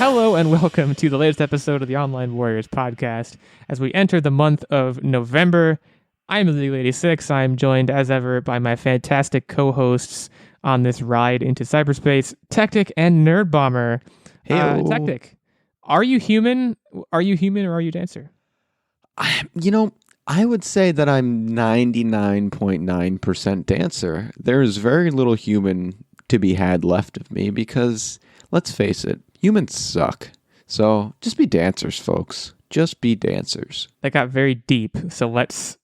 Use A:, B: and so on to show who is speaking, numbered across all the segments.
A: Hello and welcome to the latest episode of the Online Warriors podcast. As we enter the month of November, I'm Illeagle 86. I'm joined as ever by my fantastic co-hosts on this ride into cyberspace, Techtic and Nerdbomber. Techtic, are you human? Are you human or are you dancer?
B: I would say that I'm 99.9% dancer. There is very little human to be had left of me because, let's face it, humans suck. So just be dancers, folks. Just be dancers.
A: That got very deep, so let's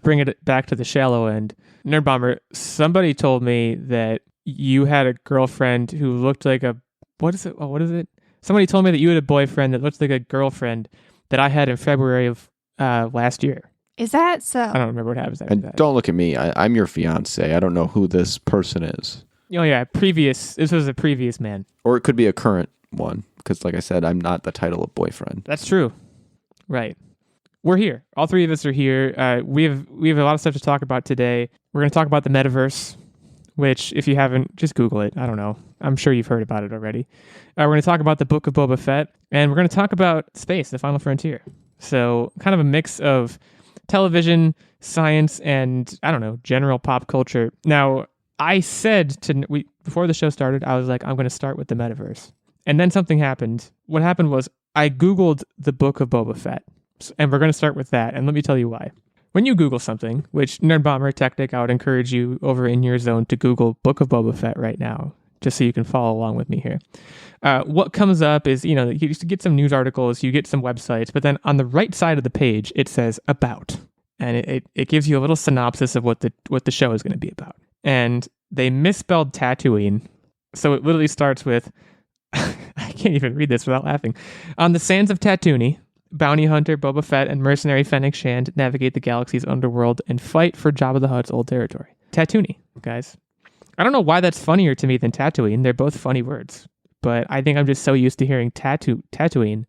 A: bring it back to the shallow end. Nerdbomber, somebody told me that you had a girlfriend who looked like a... What is it? Somebody told me that you had a boyfriend that looked like a girlfriend that I had in February of last year.
C: Is that so?
A: I don't remember what happens after
B: And
A: that.
B: don't look at me. I'm your fiance. I don't know who this person is.
A: Oh yeah, this was a previous man.
B: Or it could be a current one. Because like I said, I'm not the title of boyfriend.
A: That's true. Right. We're here. All three of us are here. We have a lot of stuff to talk about today. We're going to talk about the Metaverse, which if you haven't, just Google it. I don't know. I'm sure you've heard about it already. We're going to talk about the Book of Boba Fett, and we're going to talk about space, the final frontier. So kind of a mix of television, science, and, I don't know, general pop culture. Now, I said before the show started, I was like, I'm going to start with the Metaverse. And then something happened. What happened was I Googled the Book of Boba Fett, and we're going to start with that, and let me tell you why. When you Google something, which Nerdbomber, Techtic, I would encourage you over in your zone to Google Book of Boba Fett right now, just so you can follow along with me here. What comes up is, you get some news articles, you get some websites, but then on the right side of the page, it says About. And it gives you a little synopsis of what the show is going to be about. And they misspelled Tatooine, so it literally starts with, I can't even read this without laughing. On the sands of Tatooine, bounty hunter Boba Fett and mercenary Fennec Shand navigate the galaxy's underworld and fight for Jabba the Hutt's old territory. Tatooine, guys. I don't know why that's funnier to me than Tatooine. They're both funny words. But I think I'm just so used to heirring Tatooine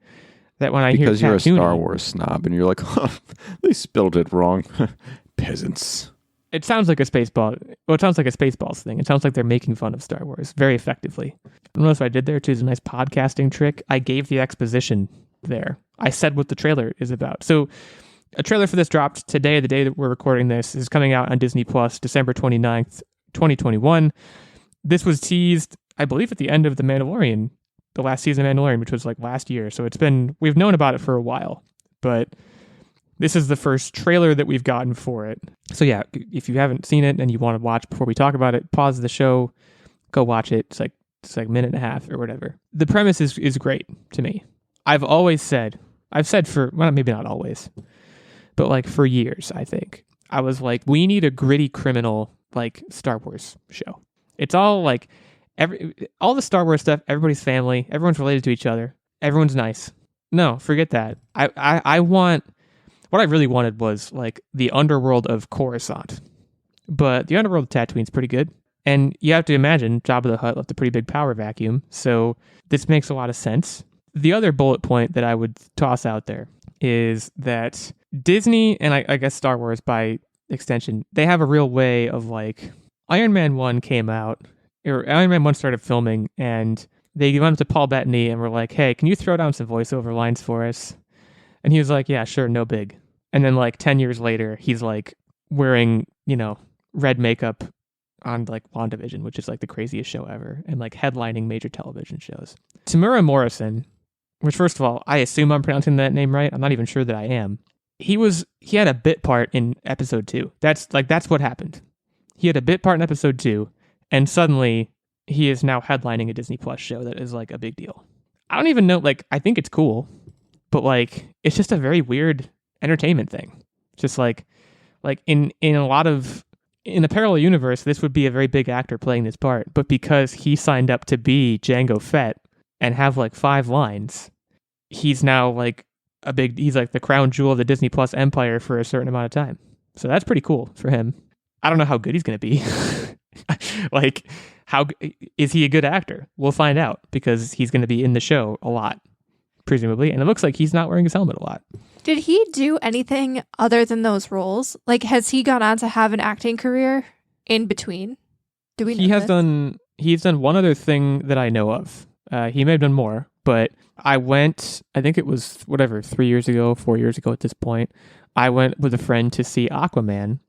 A: that when I hear Tatooine...
B: Because you're a Star Wars snob and you're like, oh, they spelled it wrong. Peasants.
A: It sounds like a Spaceball. Well, it sounds like a Spaceballs thing. It sounds like they're making fun of Star Wars very effectively. I don't know if I did there too. It's a nice podcasting trick. I gave the exposition there. I said what the trailer is about. So a trailer for this dropped today, the day that we're recording this, is coming out on Disney Plus, December 29th, 2021. This was teased, I believe, at the end of The Mandalorian, the last season of Mandalorian, which was like last year. So we've known about it for a while, but this is the first trailer that we've gotten for it. So yeah, if you haven't seen it and you want to watch before we talk about it, pause the show, go watch it. It's like a minute and a half or whatever. The premise is great to me. I've said for, well, maybe not always, but like for years, I think. I was like, we need a gritty criminal like Star Wars show. It's all like, all the Star Wars stuff, everybody's family, everyone's related to each other, everyone's nice. No, forget that. I want, what I really wanted was like the underworld of Coruscant. But the underworld of Tatooine's pretty good. And you have to imagine Jabba the Hutt left a pretty big power vacuum. So this makes a lot of sense. The other bullet point that I would toss out there is that Disney, and I guess Star Wars by extension, they have a real way of like, Iron Man 1 came out, or Iron Man 1 started filming, and they went up to Paul Bettany and were like, hey, can you throw down some voiceover lines for us? And he was like, yeah, sure, no big. And then like 10 years later, he's like wearing, red makeup on like WandaVision, which is like the craziest show ever, and like headlining major television shows. Tamura Morrison, which first of all, I assume I'm pronouncing that name right. I'm not even sure that I am. He had a bit part in episode 2. That's what happened. He had a bit part in episode 2, and suddenly he is now headlining a Disney Plus show that is like a big deal. I don't even know, like, I think it's cool, but like, it's just a very weird entertainment thing. Just like in a parallel universe, this would be a very big actor playing this part, but because he signed up to be Jango Fett and have like 5 lines, he's now like he's like the crown jewel of the Disney Plus empire for a certain amount of time. So that's pretty cool for him. I don't know how good he's going to be. Like, how is he a good actor? We'll find out because he's going to be in the show a lot, presumably. And it looks like he's not wearing his helmet a lot.
C: Did he do anything other than those roles? Like, has he gone on to have an acting career in between? Do we know
A: He's done one other thing that I know of. He may have done more, but I went, I think it was 3 years ago, 4 years ago at this point. I went with a friend to see Aquaman,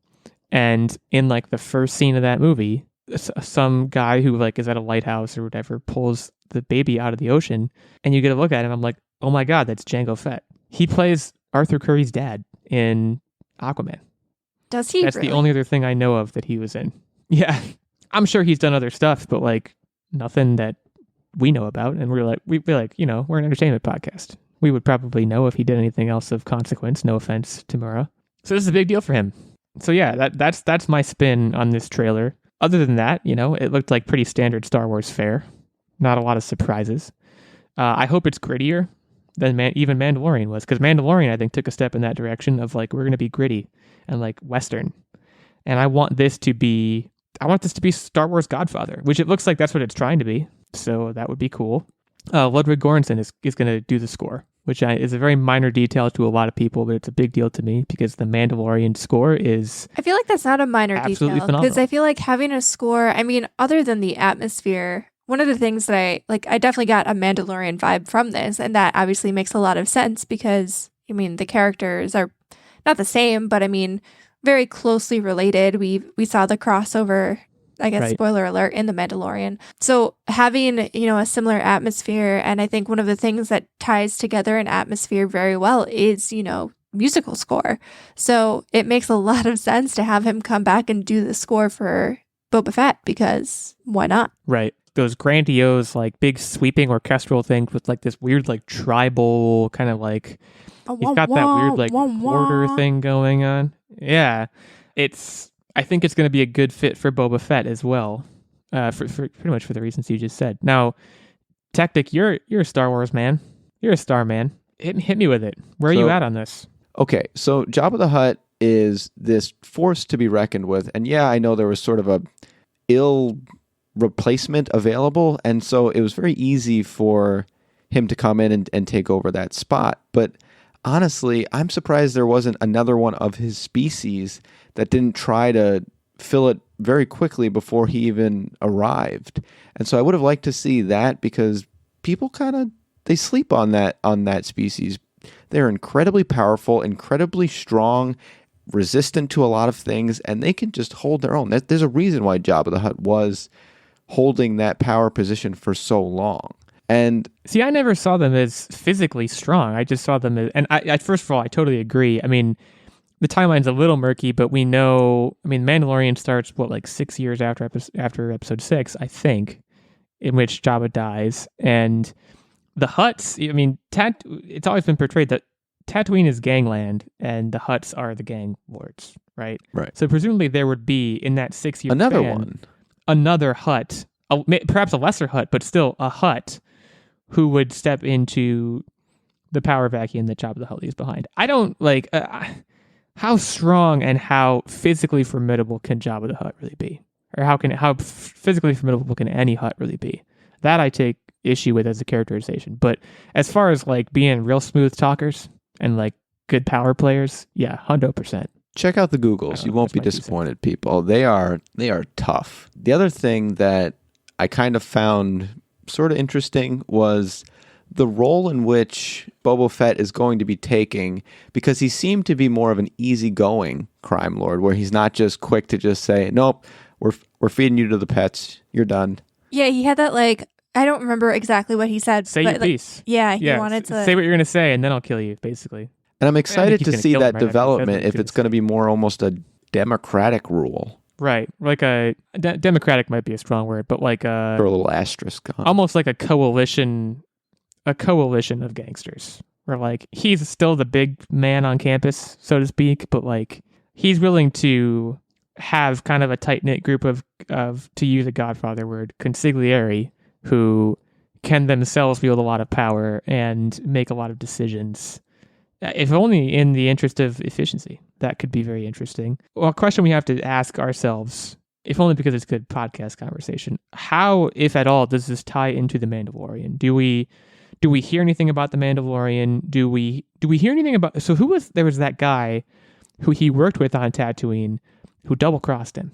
A: and in like the first scene of that movie, some guy who like is at a lighthouse or whatever pulls the baby out of the ocean, and you get a look at him. I'm like, oh my god, that's Jango Fett. He plays Arthur Curry's dad in Aquaman.
C: Does he?
A: That's
C: really?
A: the only other thing I know of that he was in. Yeah, I'm sure he's done other stuff, but like nothing that we know about. And we're like, we're an entertainment podcast. We would probably know if he did anything else of consequence. No offense to Mura. So this is a big deal for him. So yeah, that's my spin on this trailer. Other than that, it looked like pretty standard Star Wars fare. Not a lot of surprises. I hope it's grittier than even Mandalorian was, because Mandalorian, I think, took a step in that direction of like, we're going to be gritty and like Western. And I want this to be Star Wars Godfather, which it looks like that's what it's trying to be. So that would be cool. Ludwig Göransson is going to do the score, which is a very minor detail to a lot of people, but it's a big deal to me because the Mandalorian score is
C: I feel like that's not a minor
A: absolutely
C: detail,
A: phenomenal.
C: because I feel like having a score, I mean, other than the atmosphere, one of the things that I definitely got a Mandalorian vibe from this, and that obviously makes a lot of sense because, I mean, the characters are not the same, but I mean, very closely related. We saw the crossover, I guess,
A: Right.
C: Spoiler alert, in The Mandalorian. So having, a similar atmosphere, and I think one of the things that ties together an atmosphere very well is, musical score. So it makes a lot of sense to have him come back and do the score for Boba Fett, because why not?
A: Right. Those grandiose, like big sweeping orchestral things with like this weird, like tribal kind of like, he's got that weird like quarter thing going on. Yeah. I think it's going to be a good fit for Boba Fett as well. For pretty much for the reasons you just said. Now, Techtic, you're a Star Wars man. You're a star man. Hit me with it. Where are you at on this?
B: Okay, so Jabba the Hutt is this force to be reckoned with. And yeah, I know there was sort of a ill replacement available. And so it was very easy for him to come in and take over that spot. But honestly, I'm surprised there wasn't another one of his species that didn't try to fill it very quickly before he even arrived. And so I would have liked to see that, because people they sleep on that species. They're incredibly powerful, incredibly strong, resistant to a lot of things, and they can just hold their own. There's a reason why Jabba the Hutt was holding that power position for so long. And
A: see, I never saw them as physically strong. I just saw them as, and I first of all, I totally agree. I mean, the timeline's a little murky, but we know, Mandalorian starts, 6 years after episode 6, I think, in which Jabba dies. And the Hutts, it's always been portrayed that Tatooine is gangland and the Hutts are the gang lords, right?
B: Right.
A: So presumably there would be, in that 6 year
B: another
A: span,
B: one.
A: Another Hutt, perhaps a lesser Hutt, but still a Hutt who would step into the power vacuum that Jabba the Hutt leaves behind. I don't how strong and how physically formidable can Jabba the Hutt really be? Or how physically formidable can any Hutt really be? That I take issue with as a characterization. But as far as being real smooth talkers and good power players, yeah, 100%.
B: Check out the Googles. You won't be disappointed, people. They are tough. The other thing that I kind of found sort of interesting was the role in which Boba Fett is going to be taking, because he seemed to be more of an easygoing crime lord, where he's not just quick to just say, nope, we're feeding you to the pets, you're done.
C: Yeah, he had that I don't remember exactly what he said.
A: Say your piece.
C: Yeah, he wanted to
A: say what you're going to say, and then I'll kill you, basically.
B: And I'm excited to see that development if it's going to
A: be
B: be more almost a democratic rule.
A: Right. Democratic might be a strong word, but
B: Or a little asterisk on.
A: almost like a coalition of gangsters, where he's still the big man on campus, so to speak, but he's willing to have kind of a tight-knit group of, to use a Godfather word, consigliere, who can themselves wield a lot of power and make a lot of decisions, if only in the interest of efficiency. That could be very interesting. Well, a question we have to ask ourselves, if only because it's good podcast conversation, how, if at all, does this tie into The Mandalorian? Do we hear anything about The Mandalorian? Do we hear anything about... So there was that guy who he worked with on Tatooine who double-crossed him,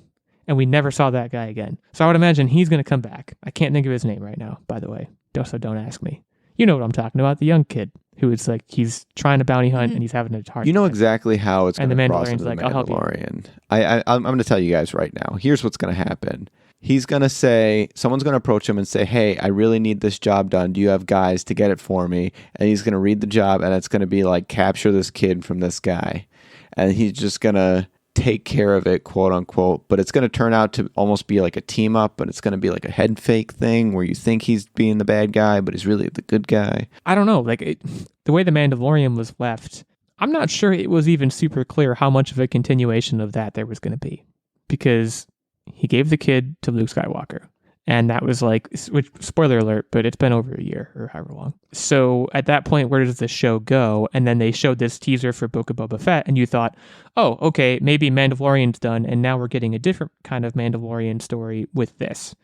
A: and we never saw that guy again. So I would imagine he's going to come back. I can't think of his name right now, by the way. So don't ask me. You know what I'm talking about, the young kid who is like, he's trying to bounty hunt and he's having a hard
B: You know
A: time.
B: exactly how it's going
A: And
B: to
A: the
B: cross
A: Mandalorian's
B: into the
A: like, "I'll help you."
B: Mandalorian. I'm going to tell you guys right now. Here's what's going to happen. He's going to say, someone's going to approach him and say, hey, I really need this job done. Do you have guys to get it for me? And he's going to read the job, and it's going to be like, capture this kid from this guy. And he's just going to take care of it, quote unquote. But it's going to turn out to almost be like a team up, but it's going to be like a head fake thing where you think he's being the bad guy, but he's really the good guy.
A: I don't know. Like, the way the Mandalorian was left, I'm not sure it was even super clear how much of a continuation of that there was going to be. Because he gave the kid to Luke Skywalker. And that was like, which, spoiler alert, but it's been over a year or however long. So at that point, where does the show go? And then they showed this teaser for Book of Boba Fett, and you thought, oh, okay, maybe Mandalorian's done, and now we're getting a different kind of Mandalorian story with this.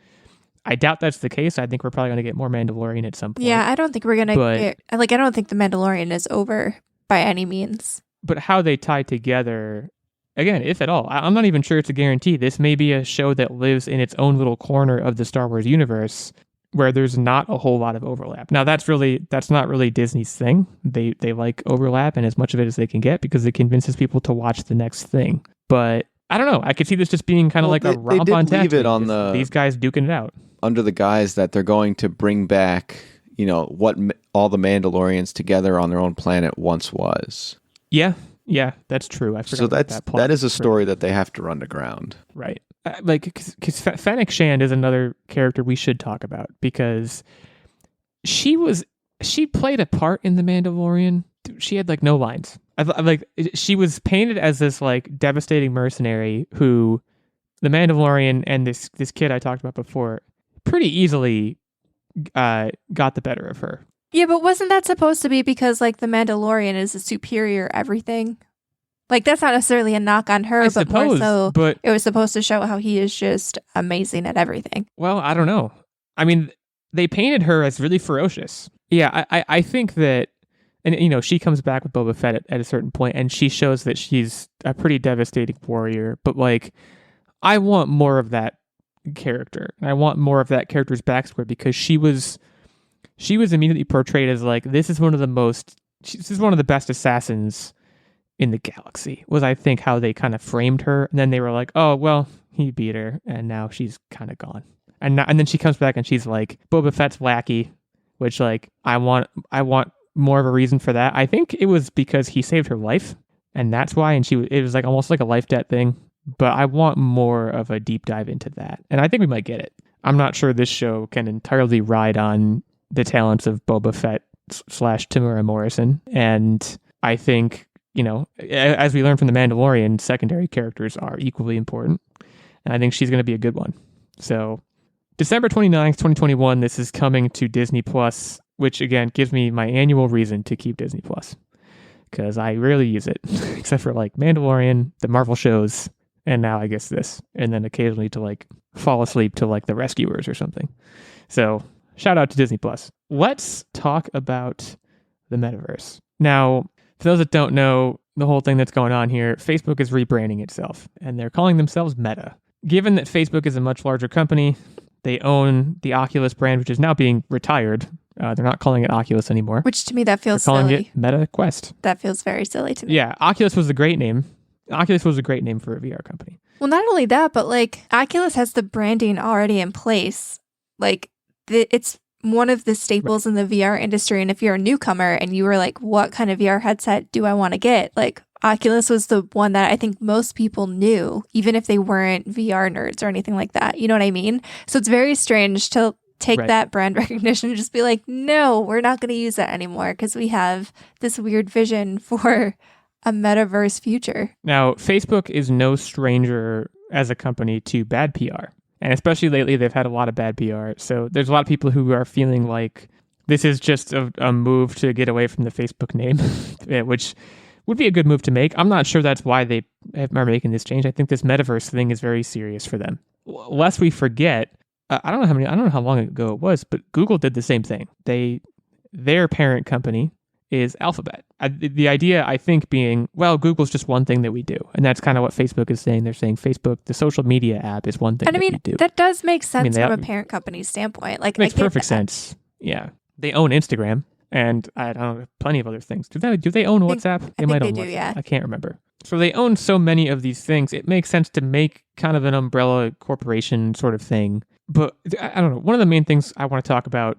A: I doubt that's the case. I think we're probably going to get more Mandalorian at some point.
C: Yeah, I don't think we're going to get, like, I don't think the Mandalorian is over by any means.
A: But how they tie together, again, if at all, I'm not even sure it's a guarantee. This may be a show that lives in its own little corner of the Star Wars universe where there's not a whole lot of overlap. Now, that's not really Disney's thing. They like overlap and as much of it as they can get because it convinces people to watch the next thing. But I don't know. I could see this just being kind of like a romp on Tatooine. These guys duking it out.
B: Under the guise that they're going to bring back, you know, what all the Mandalorians together on their own planet once was.
A: Yeah, that's true. I forgot.
B: So that is a story that they have to run to ground.
A: Right. Like, because Fennec Shand is another character we should talk about because she played a part in The Mandalorian. She had like no lines. Like, she was painted as this like devastating mercenary who The Mandalorian and this kid I talked about before pretty easily got the better of her.
C: Yeah, but wasn't that supposed to be because, like, the Mandalorian is a superior everything? Like, that's not necessarily a knock on her, but more so it was supposed to show how he is just amazing at everything.
A: Well, I don't know. I mean, they painted her as really ferocious. Yeah, I think that, and, you know, she comes back with Boba Fett at a certain point, and she shows that she's a pretty devastating warrior, but, like, I want more of that character. I want more of that character's backstory because she was immediately portrayed as like, this is one of the best assassins in the galaxy, was I think how they kind of framed her. And then they were like, oh, well, he beat her and now she's kind of gone. And then she comes back and she's like, Boba Fett's lackey, which, like, I want more of a reason for that. I think it was because he saved her life and that's why. And it was like almost like a life debt thing, but I want more of a deep dive into that. And I think we might get it. I'm not sure this show can entirely ride on the talents of Boba Fett / Tamura Morrison. And I think, you know, as we learned from The Mandalorian, secondary characters are equally important. And I think she's going to be a good one. So December 29th, 2021, this is coming to Disney Plus, which again gives me my annual reason to keep Disney Plus because I rarely use it except for like Mandalorian, the Marvel shows, and now I guess this, and then occasionally to like fall asleep to like The Rescuers or something. So shout out to Disney Plus. Let's talk about the Metaverse. Now, for those that don't know the whole thing that's going on here, Facebook is rebranding itself and they're calling themselves Meta. Given that Facebook is a much larger company, they own the Oculus brand, which is now being retired. They're not calling it Oculus anymore.
C: Which to me, that feels
A: silly. They're calling
C: silly.
A: it Meta Quest.
C: That feels very silly to me.
A: Yeah, Oculus was a great name. Oculus was a great name for a VR company.
C: Well, not only that, but like Oculus has the branding already in place. Like it's one of the staples in the VR industry. And if you're a newcomer and you were like, what kind of VR headset do I want to get? Like Oculus was the one that I think most people knew, even if they weren't VR nerds or anything like that. You know what I mean? So it's very strange to take that brand recognition and just be like, no, we're not going to use that anymore because we have this weird vision for a metaverse future. Now, Facebook is no stranger as a company to bad PR. And especially lately, they've had a lot of bad PR. So there's a lot of people who are feeling like this is just a move to get away from the Facebook name, which would be a good move to make. I'm not sure that's why they are making this change. I think this metaverse thing is very serious for them. Lest we forget, I don't know how long ago it was, but Google did the same thing. Their parent company is Alphabet. The idea, I think, being, well, Google's just one thing that we do. And that's kind of what Facebook is saying. They're saying Facebook, the social media app, is one thing that we do. That does make sense from a parent company's standpoint. Like,
A: it makes perfect sense. Yeah. They own Instagram, and I don't know, plenty of other things. Do they own WhatsApp?
C: I think
A: might
C: they
A: own
C: do,
A: WhatsApp.
C: yeah.
A: I can't remember. So they own so many of these things. It makes sense to make kind of an umbrella corporation sort of thing. But I don't know. One of the main things I want to talk about,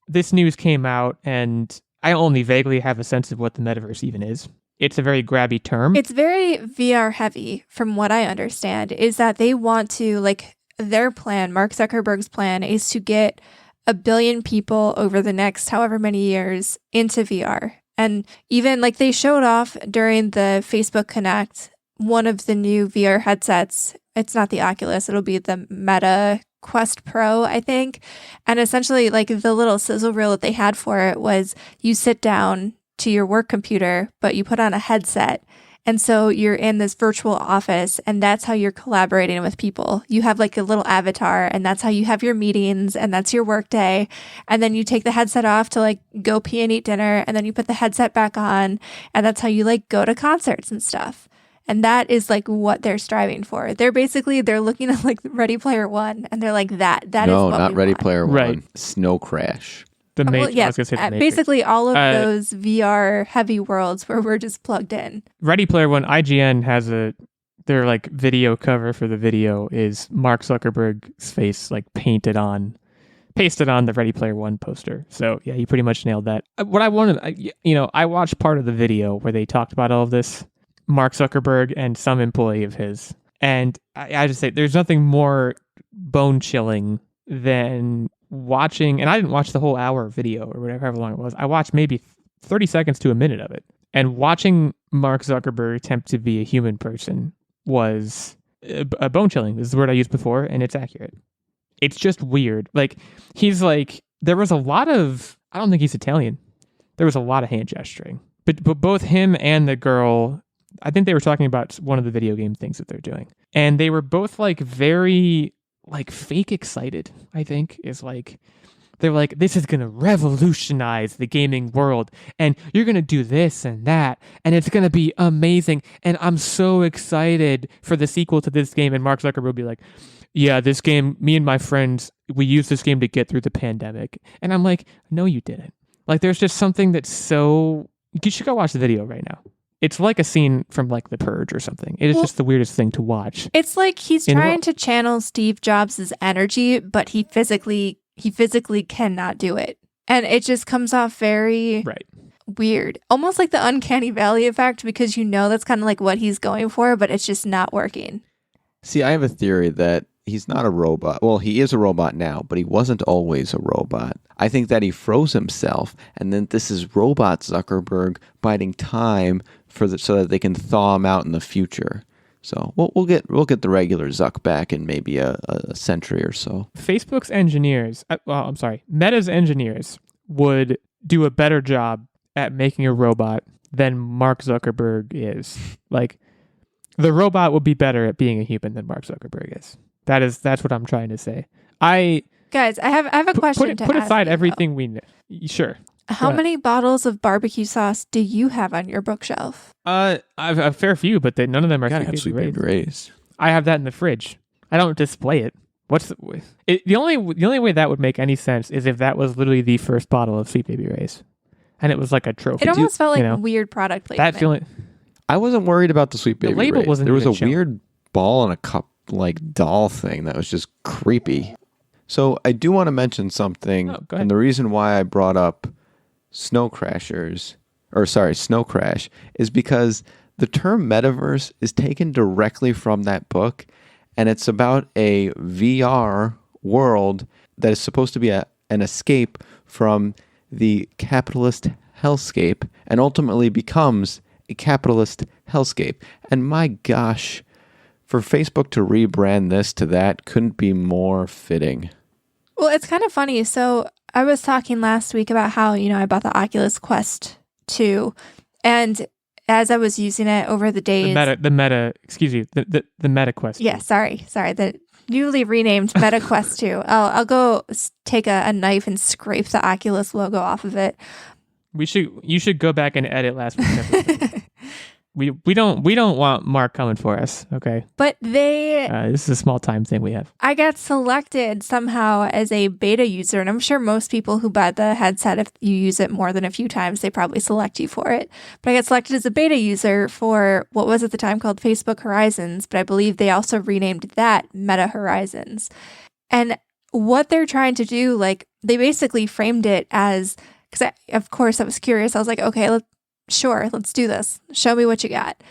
A: this news came out, and I only vaguely have a sense of what the metaverse even is. It's a very grabby term.
C: It's very VR heavy, from what I understand, is that they want to, like, their plan, Mark Zuckerberg's plan, is to get 1 billion people over the next however many years into VR. And even, like, they showed off during the Facebook Connect one of the new VR headsets. It's not the Oculus, it'll be the Meta Quest Pro, I think. And essentially, like, the little sizzle reel that they had for it was you sit down to your work computer, but you put on a headset. And so you're in this virtual office, and that's how you're collaborating with people. You have like a little avatar, and that's how you have your meetings, and that's your work day. And then you take the headset off to like go pee and eat dinner, and then you put the headset back on, and that's how you like go to concerts and stuff. And that is like what they're striving for. They're looking at like Ready Player One, and they're like that is
B: no,
C: what
B: not
C: we
B: Ready
C: want.
B: Player One.
A: Right.
B: Snow Crash.
A: The
C: Well,
A: Matrix.
C: yeah,
A: I was gonna say the Matrix.
C: basically all of those VR heavy worlds where we're just plugged in.
A: Ready Player One, IGN has their like video cover for the video is Mark Zuckerberg's face like pasted on the Ready Player One poster. So yeah, you pretty much nailed that. What I wanted, I watched part of the video where they talked about all of this, Mark Zuckerberg and some employee of his, and I just say there's nothing more bone chilling than watching, and I didn't watch the whole hour video or whatever, however long it was. I watched maybe 30 seconds to a minute of it. And watching Mark Zuckerberg attempt to be a human person was a bone chilling. This is the word I used before, and it's accurate. It's just weird. Like, he's like, there was a lot of, I don't think he's Italian. There was a lot of hand gesturing. But both him and the girl, I think they were talking about one of the video game things that they're doing. And they were both like very like fake excited, I think, is like, they're like, this is going to revolutionize the gaming world, and you're going to do this and that, and it's going to be amazing, and I'm so excited for the sequel to this game. And Mark Zuckerberg will be like, yeah, this game, me and my friends, we used this game to get through the pandemic. And I'm like, no, you didn't. Like, there's just something that's so, you should go watch the video right now. It's like a scene from like The Purge or something. It is just the weirdest thing to watch.
C: It's like he's trying to channel Steve Jobs' energy, but he physically cannot do it. And it just comes off very weird. Almost like the uncanny valley effect, because that's kind of like what he's going for, but it's just not working.
B: See, I have a theory that he's not a robot. Well, he is a robot now, but he wasn't always a robot. I think that he froze himself, and then this is robot Zuckerberg biding time so that they can thaw him out in the future. So we'll get the regular Zuck back in maybe a century or so.
A: Facebook's engineers, Meta's engineers would do a better job at making a robot than Mark Zuckerberg is. Like, the robot would be better at being a human than Mark Zuckerberg is. That's what I'm trying to say.
C: Guys, I have a question to
A: put
C: ask
A: aside
C: you,
A: everything we know. Sure.
C: How many bottles of barbecue sauce do you have on your bookshelf?
A: I've a fair few, but none of them are
B: Sweet Baby Ray's.
A: I have that in the fridge. I don't display it. The only way that would make any sense is if that was literally the first bottle of Sweet Baby Ray's, and it was like a trophy.
C: It almost felt like weird product placement.
A: That feeling.
B: I wasn't worried about the Sweet Baby
A: label
B: Ray's.
A: wasn't
B: There was
A: even
B: a
A: shown.
B: weird ball in a cup, like doll thing that was just creepy. So I do want to mention something,
A: go ahead.
B: and the reason why I brought up Snow Crash is because the term metaverse is taken directly from that book, and it's about a VR world that is supposed to be an escape from the capitalist hellscape, and ultimately becomes a capitalist hellscape. And my gosh, for Facebook to rebrand this to that couldn't be more fitting.
C: Well, it's kind of funny. So I was talking last week about how, I bought the Oculus Quest 2, and as I was using it over the days...
A: The Meta Quest.
C: Yeah, sorry. The newly renamed Meta Quest 2. I'll go take a knife and scrape the Oculus logo off of it.
A: You should go back and edit last week's episode. We don't want Mark coming for us. Okay.
C: But
A: This is a small time thing we have.
C: I got selected somehow as a beta user, and I'm sure most people who buy the headset, if you use it more than a few times, they probably select you for it. But I got selected as a beta user for what was at the time called Facebook Horizons, but I believe they also renamed that Meta Horizons. And what they're trying to do, like, they basically framed it as, because of course I was curious. I was like, okay, let's do this. Show me what you got.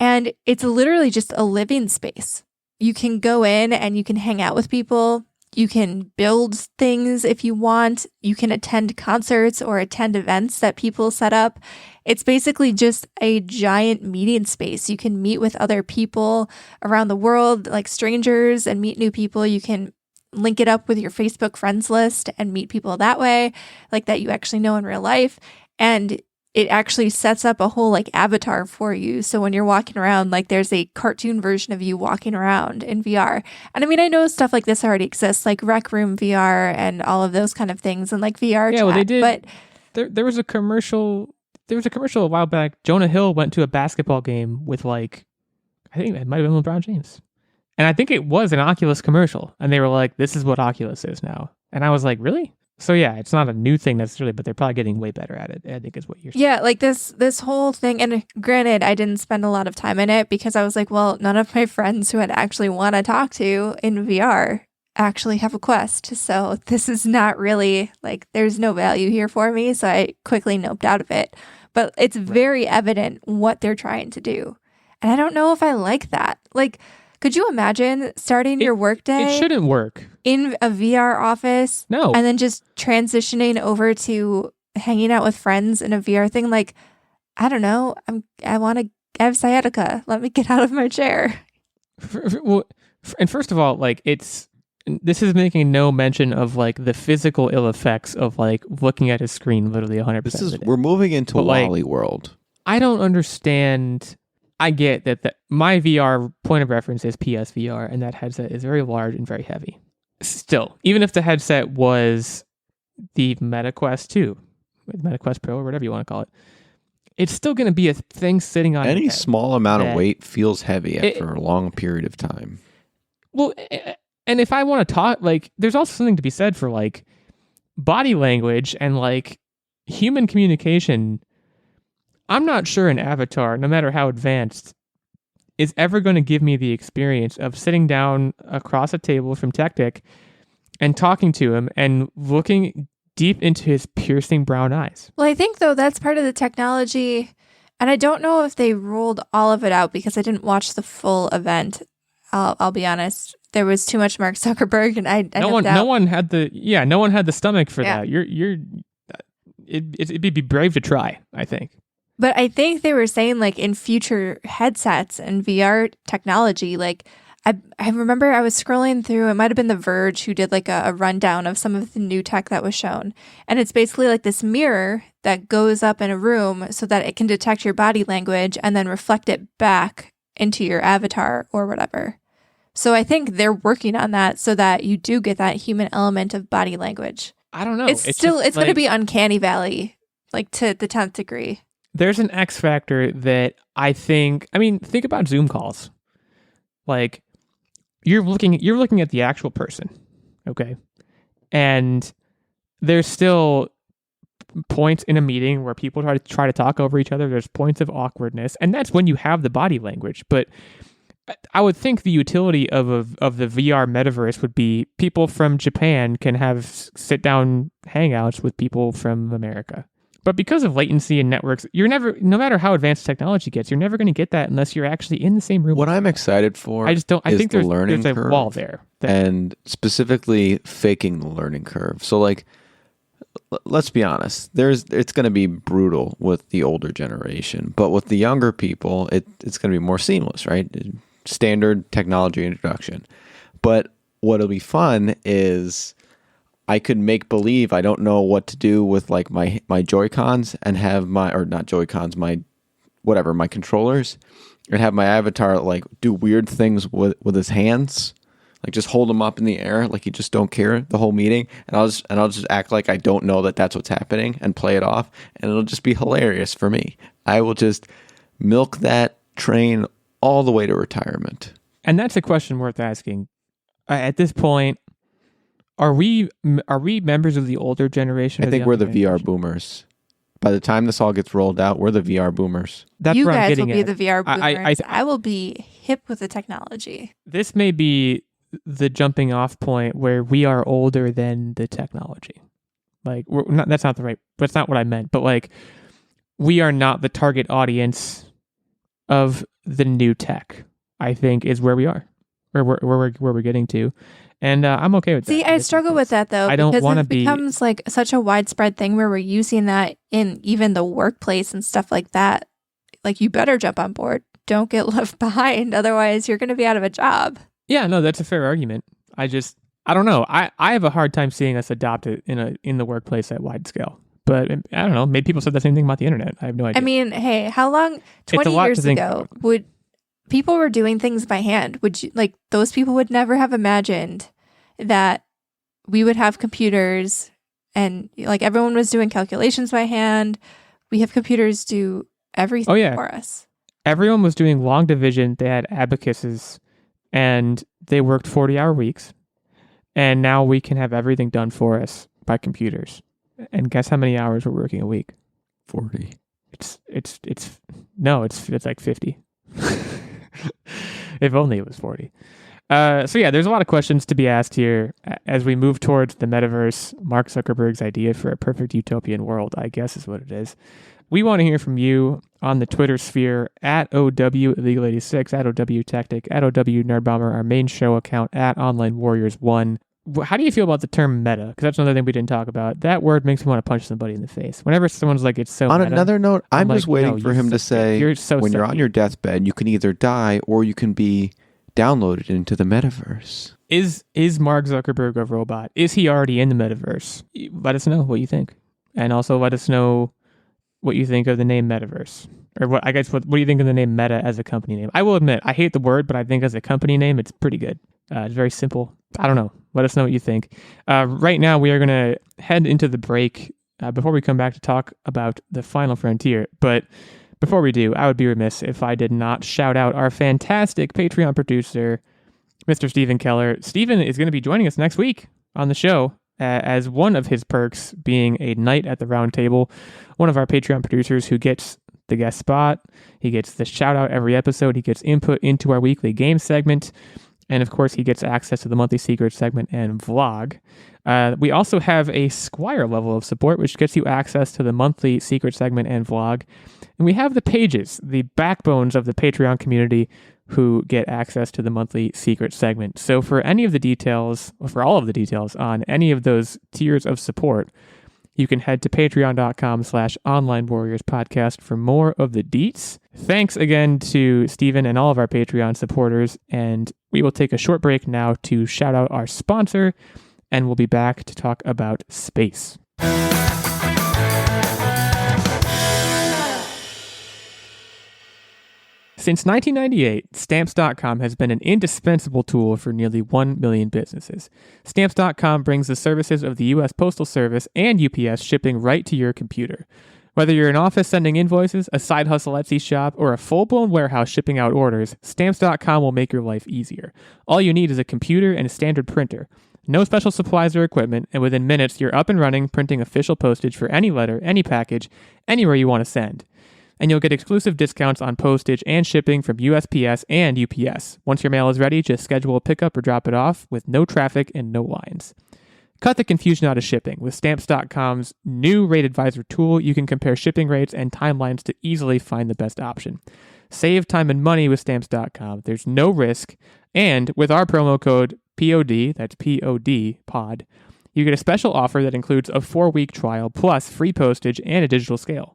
C: And it's literally just a living space. You can go in and you can hang out with people. You can build things if you want. You can attend concerts or attend events that people set up. It's basically just a giant meeting space. You can meet with other people around the world, like strangers, and meet new people. You can link it up with your Facebook friends list and meet people that way, like that you actually know in real life. And it actually sets up a whole like avatar for you. So when you're walking around, like there's a cartoon version of you walking around in VR. And I mean, I know stuff like this already exists, like Rec Room VR and all of those kind of things, and like VR chat.
A: Well, they did.
C: But
A: there was a commercial. There was a commercial a while back. Jonah Hill went to a basketball game with like, I think it might have been LeBron James. And I think it was an Oculus commercial. And they were like, this is what Oculus is now. And I was like, really? So yeah, it's not a new thing necessarily, but they're probably getting way better at it, I think is what you're saying.
C: Yeah, like this whole thing, and granted, I didn't spend a lot of time in it because I was like, well, none of my friends who I'd actually want to talk to in VR actually have a Quest. So this is not really, like, there's no value here for me. So I quickly noped out of it. But it's very evident what they're trying to do. And I don't know if I like that. Like, could you imagine starting your workday?
A: It shouldn't work.
C: In a VR office?
A: No.
C: And then just transitioning over to hanging out with friends in a VR thing? Like, I don't know. I have sciatica. Let me get out of my chair.
A: And first of all, like, this is making no mention of like the physical ill effects of like looking at a screen literally 100%.
B: We're moving into
A: but,
B: Wall-E world.
A: I don't understand. I get that my VR point of reference is PSVR, and that headset is very large and very heavy. Still, even if the headset was the MetaQuest 2, MetaQuest Pro, or whatever you want to call it, it's still going to be a thing sitting on
B: any
A: your head
B: small amount of weight feels heavy after a long period of time.
A: Well, and if I want to talk, like, there's also something to be said for like body language and like human communication. I'm not sure an avatar, no matter how advanced, is ever going to give me the experience of sitting down across a table from Techtic and talking to him and looking deep into his piercing brown eyes.
C: Well, I think, though, that's part of the technology. And I don't know if they rolled all of it out because I didn't watch the full event. I'll be honest. There was too much Mark Zuckerberg, and
A: no one had the stomach for that. It'd be brave to try, I think.
C: But I think they were saying, like, in future headsets and VR technology, like, I remember I was scrolling through, it might have been The Verge who did, like, a rundown of some of the new tech that was shown. And it's basically like this mirror that goes up in a room so that it can detect your body language and then reflect it back into your avatar or whatever. So I think they're working on that so that you do get that human element of body language.
A: I don't know.
C: It's going to be uncanny valley, like, to the 10th degree.
A: There's an X factor that think about Zoom calls. Like, you're looking at the actual person, okay? And there's still points in a meeting where people try to talk over each other. There's points of awkwardness, and that's when you have the body language. But I would think the utility of the VR metaverse would be people from Japan can have sit down hangouts with people from America. But because of latency and networks, no matter how advanced technology gets, you're never going to get that unless you're actually in the same room.
B: What I'm excited for
A: I think
B: there's a
A: wall there.
B: And specifically faking the learning curve. So, like, let's be honest, it's going to be brutal with the older generation. But with the younger people, it's going to be more seamless, right? Standard technology introduction. But what'll be fun is I could make believe I don't know what to do with like my Joy-Cons and have my controllers, and have my avatar like do weird things with his hands, like just hold them up in the air like you just don't care the whole meeting, and I'll just act like I don't know that that's what's happening and play it off, and it'll just be hilarious for me. I will just milk that train all the way to retirement.
A: And that's a question worth asking. At this point, are we members of the older generation?
B: I think we're the VR boomers. By the time this all gets rolled out, we're the VR boomers.
A: That's
C: you
A: where I'm
C: guys will
A: getting
C: be
A: at.
C: the VR boomers.
A: I
C: I will be hip with the technology.
A: This may be the jumping off point where we are older than the technology. Like, that's not what I meant. But like, we are not the target audience of the new tech, I think, is where we are, where we're getting to. And I'm okay with that.
C: See, I struggle with that though.
A: I don't want to
C: be. It becomes like such a widespread thing where we're using that in even the workplace and stuff like that. Like, you better jump on board. Don't get left behind. Otherwise, you're going to be out of a job.
A: Yeah, no, that's a fair argument. I don't know. I have a hard time seeing us adopt it in the workplace at wide scale. But I don't know. Maybe people said the same thing about the internet. I have no idea.
C: I mean, hey, how long? 20 years ago, people were doing things by hand. Those people would never have imagined that we would have computers and like everyone was doing calculations by hand. We have computers do everything for us.
A: Everyone was doing long division. They had abacuses and they worked 40-hour weeks. And now we can have everything done for us by computers. And guess how many hours we're working a week?
B: 40.
A: It's like 50. If only it was 40. So yeah, there's a lot of questions to be asked here as we move towards the metaverse. Mark Zuckerberg's idea for a perfect utopian world, I guess, is what it is. We want to hear from you on the Twitter sphere at OW-Illeagle86, at OW-Techtic, at OW-Nerdbomber, our main show account at OnlineWarriors1. How do you feel about the term meta? Because that's another thing we didn't talk about. That word makes me want to punch somebody in the face. Whenever someone's like, it's so
B: On
A: meta,
B: another note, I'm just
A: like,
B: waiting for him to say, when you're on your deathbed, you can either die or you can be downloaded into the metaverse.
A: Is Mark Zuckerberg a robot? Is he already in the metaverse? Let us know what you think. And also let us know what you think of the name metaverse. Or what do you think of the name Meta as a company name? I will admit, I hate the word, but I think as a company name, it's pretty good. It's very simple. I don't know. Let us know what you think. Right now, we are going to head into the break before we come back to talk about the final frontier. But before we do, I would be remiss if I did not shout out our fantastic Patreon producer, Mr. Stephen Keller. Stephen is going to be joining us next week on the show as one of his perks being a knight at the round table, one of our Patreon producers who gets the guest spot. He gets the shout out every episode. He gets input into our weekly game segment. And of course, he gets access to the monthly secret segment and vlog. We also have a Squire level of support, which gets you access to the monthly secret segment and vlog. And we have the pages, the backbones of the Patreon community, who get access to the monthly secret segment. So for any of the details, or for all of the details on any of those tiers of support, you can head to patreon.com/onlinewarriorspodcast for more of the deets. Thanks again to Steven and all of our Patreon supporters. And we will take a short break now to shout out our sponsor, and we'll be back to talk about space. Since 1998, Stamps.com has been an indispensable tool for nearly 1 million businesses. Stamps.com brings the services of the U.S. Postal Service and UPS shipping right to your computer. Whether you're an office sending invoices, a side hustle Etsy shop, or a full-blown warehouse shipping out orders, Stamps.com will make your life easier. All you need is a computer and a standard printer. No special supplies or equipment, and within minutes, you're up and running, printing official postage for any letter, any package, anywhere you want to send. And you'll get exclusive discounts on postage and shipping from USPS and UPS. Once your mail is ready, just schedule a pickup or drop it off with no traffic and no lines. Cut the confusion out of shipping. With Stamps.com's new Rate Advisor tool, you can compare shipping rates and timelines to easily find the best option. Save time and money with Stamps.com. There's no risk. And with our promo code POD, that's POD, POD, you get a special offer that includes a 4-week trial plus free postage and a digital scale.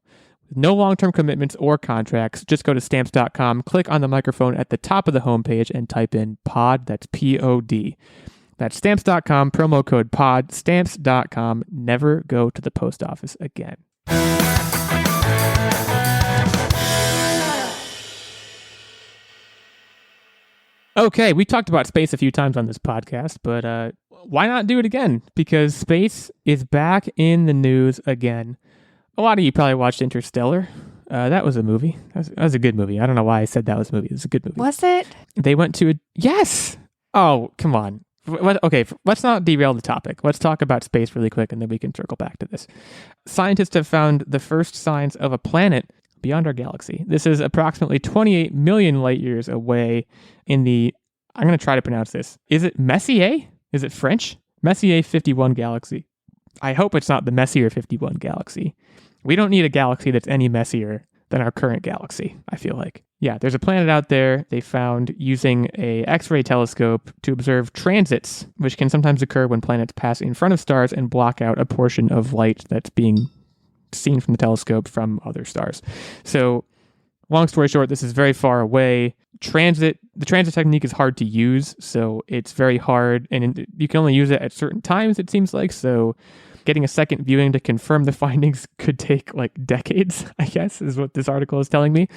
A: No long-term commitments or contracts. Just go to Stamps.com, click on the microphone at the top of the homepage, and type in POD, that's P-O-D. That's Stamps.com, promo code POD, Stamps.com. Never go to the post office again. Okay, we talked about space a few times on this podcast, but why not do it again? Because space is back in the news again. A lot of you probably watched Interstellar. That was a movie. That was a good movie. I don't know why I said that was a movie. It was a good movie.
C: Was it?
A: They went to a... Yes! Oh, come on. Okay, let's not derail the topic. Let's talk about space really quick, and then we can circle back to this. Scientists have found the first signs of a planet beyond our galaxy. This is approximately 28 million light years away in the... I'm going to try to pronounce this. Is it Messier? Is it French? Messier 51 galaxy. I hope it's not the Messier 51 galaxy. We don't need a galaxy that's any messier than our current galaxy, I feel like. Yeah, there's a planet out there they found using a X-ray telescope to observe transits, which can sometimes occur when planets pass in front of stars and block out a portion of light that's being seen from the telescope from other stars. So, long story short, this is very far away. The transit technique is hard to use, so it's very hard, and you can only use it at certain times, it seems like, so getting a second viewing to confirm the findings could take like decades, I guess, is what this article is telling me.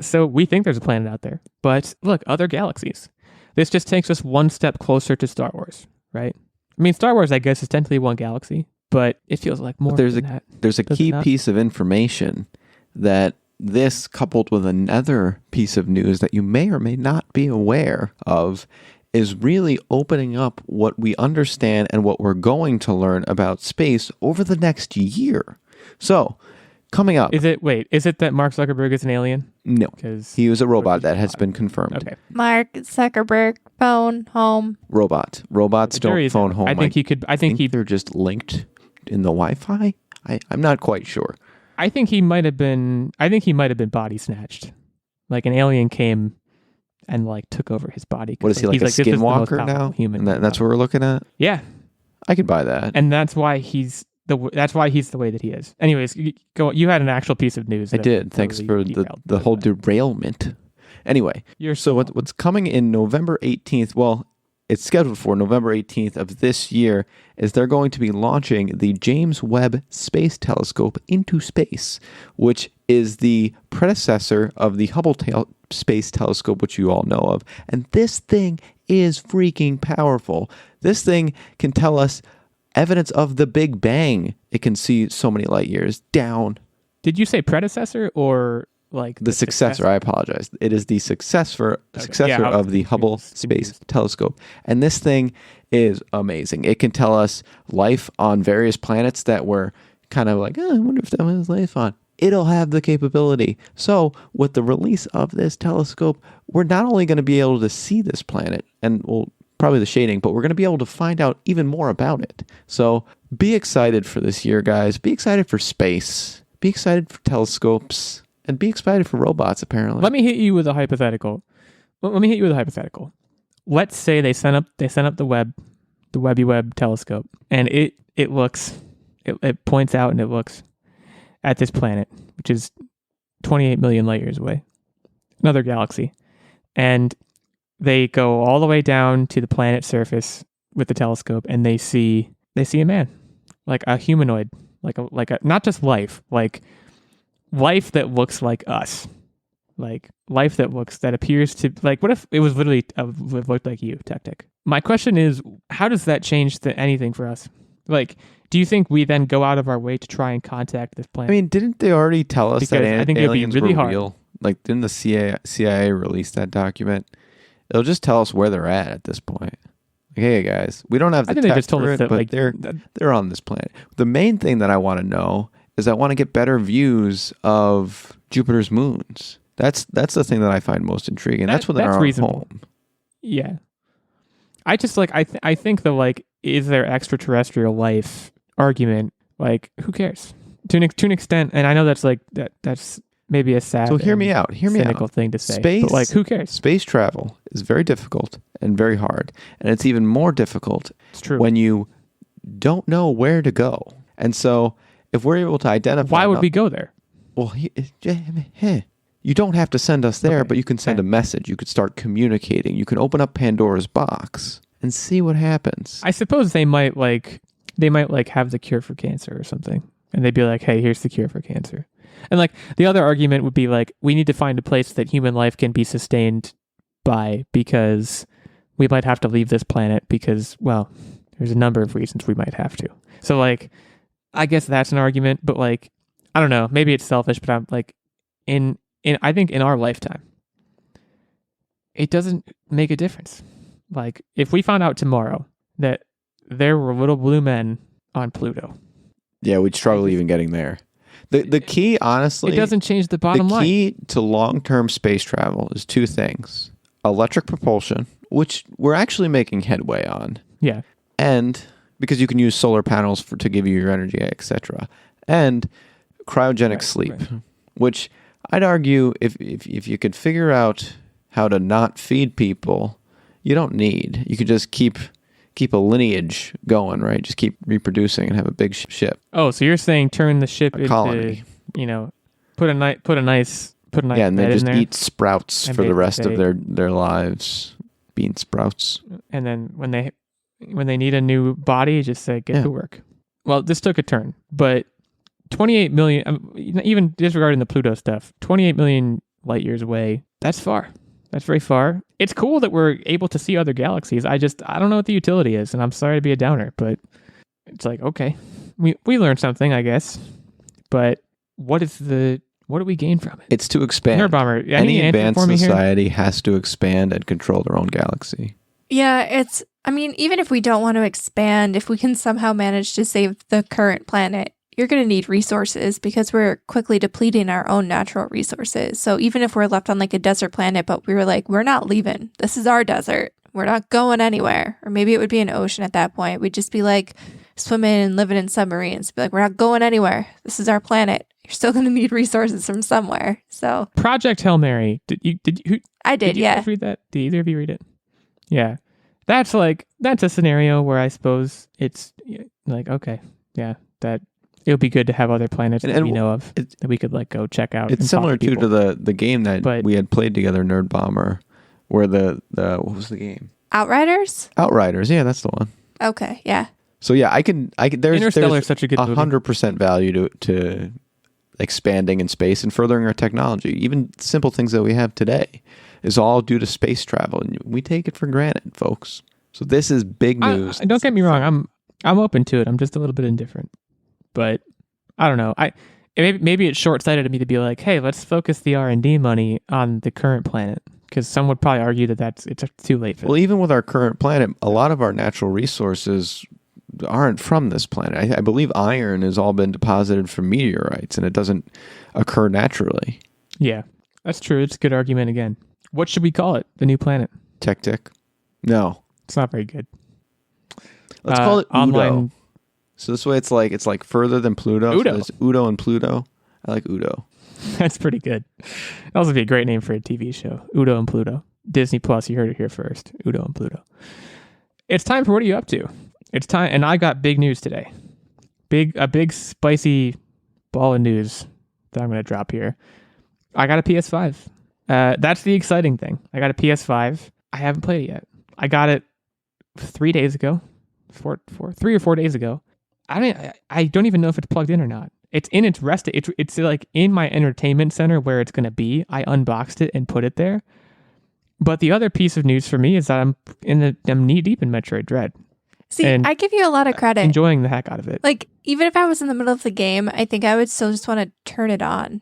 A: So we think there's a planet out there. But look, other galaxies. This just takes us one step closer to Star Wars, right? I mean, Star Wars, I guess, is technically one galaxy, but it feels like more than that.
B: There's a key piece of information that this, coupled with another piece of news that you may or may not be aware of, is really opening up what we understand and what we're going to learn about space over the next year. So, coming up...
A: Is it that Mark Zuckerberg is an alien?
B: No. He was a robot that has been confirmed.
A: Okay.
C: Mark Zuckerberg, phone home.
B: Robot. Robots don't phone home.
A: I think
B: they're just linked in the Wi-Fi? I'm not quite sure.
A: I think he might have been body snatched. Like an alien came and like took over his body.
B: What is he, like a skinwalker now?
A: Human.
B: That's what we're looking at?
A: Yeah.
B: I could buy that.
A: And that's why he's the way that he is. Anyways, go. You had an actual piece of news.
B: I did. Thanks for the whole derailment. Anyway, what's coming in November 18th, well, it's scheduled for November 18th of this year, is they're going to be launching the James Webb Space Telescope into space, which is the predecessor of the Hubble Space Telescope, which you all know of. And this thing is freaking powerful. This thing can tell us evidence of the Big Bang. It can see so many light years down.
A: Did you say predecessor or like
B: the successor? I apologize. It is the successor of the Hubble Space Telescope. And this thing is amazing. It can tell us life on various planets that we're kind of like, I wonder if that was life on. It'll have the capability. So with the release of this telescope, we're not only going to be able to see this planet, and probably the shading, but we're going to be able to find out even more about it. So be excited for this year, guys. Be excited for space. Be excited for telescopes. And be excited for robots, apparently.
A: Let me hit you with a hypothetical. Let's say they sent up the Webby Webb telescope, and it points out and it looks at this planet, which is 28 million light years away, another galaxy, and they go all the way down to the planet's surface with the telescope, and they see a man, like a humanoid, like a not just life, like life that looks like us, like life that appears to, like, what if it was literally looked like you, Techtic? My question is, how does that change anything for us? Like, do you think we then go out of our way to try and contact this planet?
B: I mean, didn't they already tell us that
A: I think
B: aliens
A: it'd be really
B: were
A: hard.
B: real? Like, didn't the CIA release that document? It'll just tell us where they're at this point. Like, hey guys, we don't have the tech for it, but they're on this planet. The main thing that I want to know is I want to get better views of Jupiter's moons. That's the thing that I find most intriguing. That's when they're on home.
A: Yeah. I just I think the is there extraterrestrial life argument, like, who cares? To an extent, and I know that's that's maybe a sad,
B: so hear me out.
A: Cynical thing to say.
B: Space,
A: but who cares?
B: Space travel is very difficult and very hard, and it's even more difficult.
A: It's true.
B: When you don't know where to go, and so if we're able to identify,
A: why would we go there?
B: Well, you don't have to send us there, but you can send a message. You could start communicating. You can open up Pandora's box and see what happens.
A: I suppose they might have the cure for cancer or something, and they'd be like, "Hey, here's the cure for cancer." And the other argument would be we need to find a place that human life can be sustained by, because we might have to leave this planet because, well, there's a number of reasons we might have to. So I guess that's an argument, but I don't know, maybe it's selfish, but I'm I think in our lifetime, it doesn't make a difference. Like, if we found out tomorrow that there were little blue men on Pluto.
B: Yeah, we'd struggle even getting there. The key, honestly...
A: It doesn't change the bottom line.
B: The key to long-term space travel is two things. Electric propulsion, which we're actually making headway on.
A: Yeah.
B: And because you can use solar panels to give you your energy, etc. And cryogenic sleep, which I'd argue if you could figure out how to not feed people, you don't need. You could just keep a lineage going, right? Just keep reproducing and have a big ship.
A: Oh, so you're saying turn the ship into
B: colony.
A: Put a nice
B: yeah, and
A: bed
B: then just
A: in there,
B: eat sprouts for the rest of their lives. Bean sprouts.
A: And then when they need a new body, just say get to work. Well, this took a turn, but 28 million, even disregarding the Pluto stuff, 28 million light years away. That's far. That's very far. It's cool that we're able to see other galaxies. I don't know what the utility is, and I'm sorry to be a downer, but it's like, okay, we learned something, I guess. But what do we gain from it?
B: It's to expand.
A: Nerdbomber,
B: any advanced society has to expand and control their own galaxy.
C: Yeah, even if we don't want to expand, if we can somehow manage to save the current planet, you're going to need resources because we're quickly depleting our own natural resources. So even if we're left on like a desert planet, but we were like, we're not leaving. This is our desert. We're not going anywhere. Or maybe it would be an ocean at that point. We'd just be like swimming and living in submarines. Be like, we're not going anywhere. This is our planet. You're still going to need resources from somewhere. So
A: Project Hail Mary.
C: I did,
A: you guys read that? Did either of you read it? Yeah. That's a scenario where I suppose it's like, okay, yeah, that it would be good to have other planets that we know of that we could go check out.
B: It's similar to the game that we had played together, Nerdbomber, where the what was the game?
C: Outriders?
B: Outriders, yeah, that's the one.
C: Okay, yeah.
B: So yeah, I can there's
A: Interstellar such a good
B: 100% value to expanding in space and furthering our technology. Even simple things that we have today is all due to space travel, and we take it for granted, folks. So this is big news.
A: Don't get me wrong, I'm open to it. I'm just a little bit indifferent. But I don't know. Maybe it's short-sighted of me to be like, hey, let's focus the R&D money on the current planet, because some would probably argue that it's too late for that.
B: Well, even with our current planet, a lot of our natural resources aren't from this planet. I believe iron has all been deposited from meteorites, and it doesn't occur naturally.
A: Yeah, that's true. It's a good argument again. What should we call it? The new planet?
B: Techtic? No.
A: It's not very good.
B: Let's call it Udo.
A: Online.
B: So this way it's like further than Pluto.
A: Udo.
B: So there's Udo and Pluto. I like Udo.
A: That's pretty good. That also be a great name for a TV show. Udo and Pluto. Disney Plus, you heard it here first. Udo and Pluto. It's time for What Are You Up To? It's time, and I got big news today. A big spicy ball of news that I'm going to drop here. I got a PS5. That's the exciting thing. I got a PS5. I haven't played it yet. I got it 3 days ago. 3 or 4 days ago. I don't even know if it's plugged in or not. It's in its rest. It's like in my entertainment center where it's going to be. I unboxed it and put it there. But the other piece of news for me is that I'm knee deep in Metroid Dread.
C: See, I give you a lot of credit.
A: Enjoying the heck out of it.
C: Like, even if I was in the middle of the game, I think I would still just want to turn it on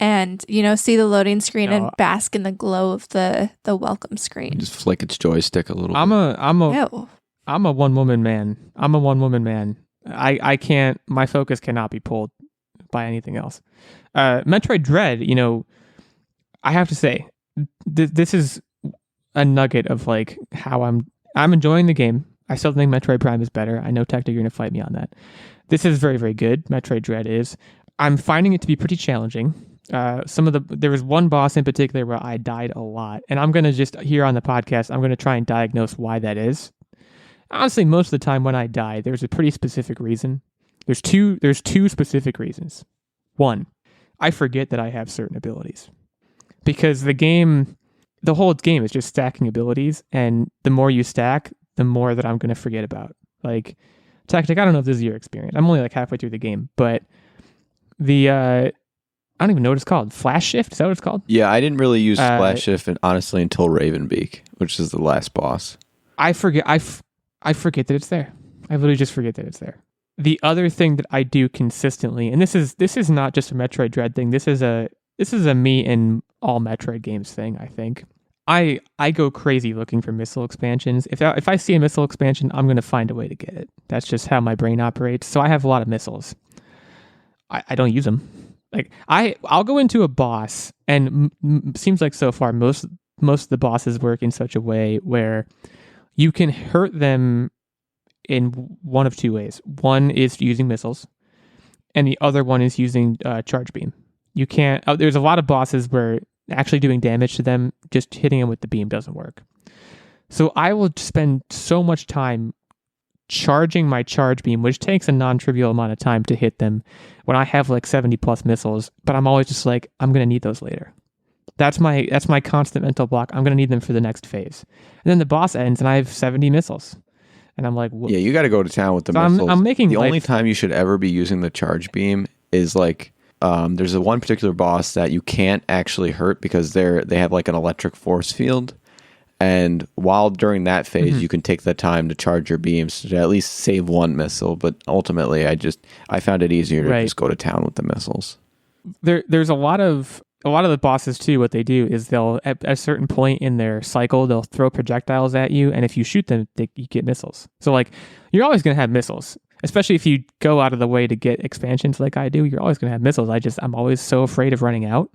C: and, see the loading screen and bask in the glow of the welcome screen.
B: Just flick its joystick a little bit.
A: I'm a one-woman man. I can't, my focus cannot be pulled by anything else. Metroid Dread, I have to say, this is a nugget of how I'm enjoying the game. I still think Metroid Prime is better. I know Techtic, you're going to fight me on that. This is very, very good. Metroid Dread is. I'm finding it to be pretty challenging. There was one boss in particular where I died a lot, and I'm going to just, here on the podcast, I'm going to try and diagnose why that is. Honestly, most of the time when I die, there's a pretty specific reason. There's two specific reasons. One, I forget that I have certain abilities. Because the whole game is just stacking abilities, and the more you stack, the more that I'm going to forget about. Tactic, I don't know if this is your experience. I'm only halfway through the game, but I don't even know what it's called. Flash Shift? Is that what it's called?
B: Yeah, I didn't really use Flash Shift, honestly, until Ravenbeak, which is the last boss.
A: I forget that it's there. I literally just forget that it's there. The other thing that I do consistently, and this is not just a Metroid Dread thing. This is a this is a me in all Metroid games thing, I think. I go crazy looking for missile expansions. If I see a missile expansion, I'm going to find a way to get it. That's just how my brain operates. So I have a lot of missiles. I don't use them. Like I'll go into a boss, and seems like so far most of the bosses work in such a way where you can hurt them in one of two ways. One is using missiles, and the other one is using charge beam. You can't. There's a lot of bosses where actually doing damage to them, just hitting them with the beam doesn't work. So I will spend so much time charging my charge beam, which takes a non-trivial amount of time to hit them when I have like 70 plus missiles, but I'm always just like, I'm going to need those later. That's my constant mental block. I'm going to need them for the next phase. And then the boss ends and I have 70 missiles. And I'm like,
B: yeah, you got to go to town with the missiles.
A: I'm making
B: the only time you should ever be using the charge beam is like, there's a one particular boss that you can't actually hurt because they have like an electric force field. And while during that phase, you can take the time to charge your beams to at least save one missile. But ultimately, I found it easier to just go to town with the missiles.
A: There's a lot of the bosses too. What they do is they'll at a certain point in their cycle, they'll throw projectiles at you, and if you shoot them, you get missiles. So like you're always gonna have missiles, especially if you go out of the way to get expansions like I do. You're always gonna have missiles. I'm always so afraid of running out,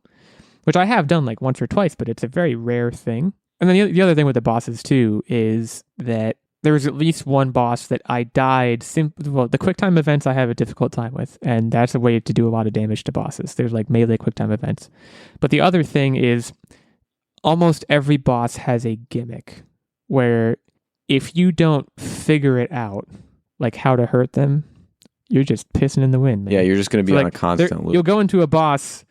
A: which I have done like once or twice, but it's a very rare thing. And then the other thing with the bosses too is that there was at least one boss that I died. The quick time events I have a difficult time with, and that's a way to do a lot of damage to bosses. There's like melee quick time events. But the other thing is almost every boss has a gimmick where if you don't figure it out, like how to hurt them, you're just pissing in the wind, man.
B: Yeah, you're just going to be on a constant loop.
A: You'll go into a boss...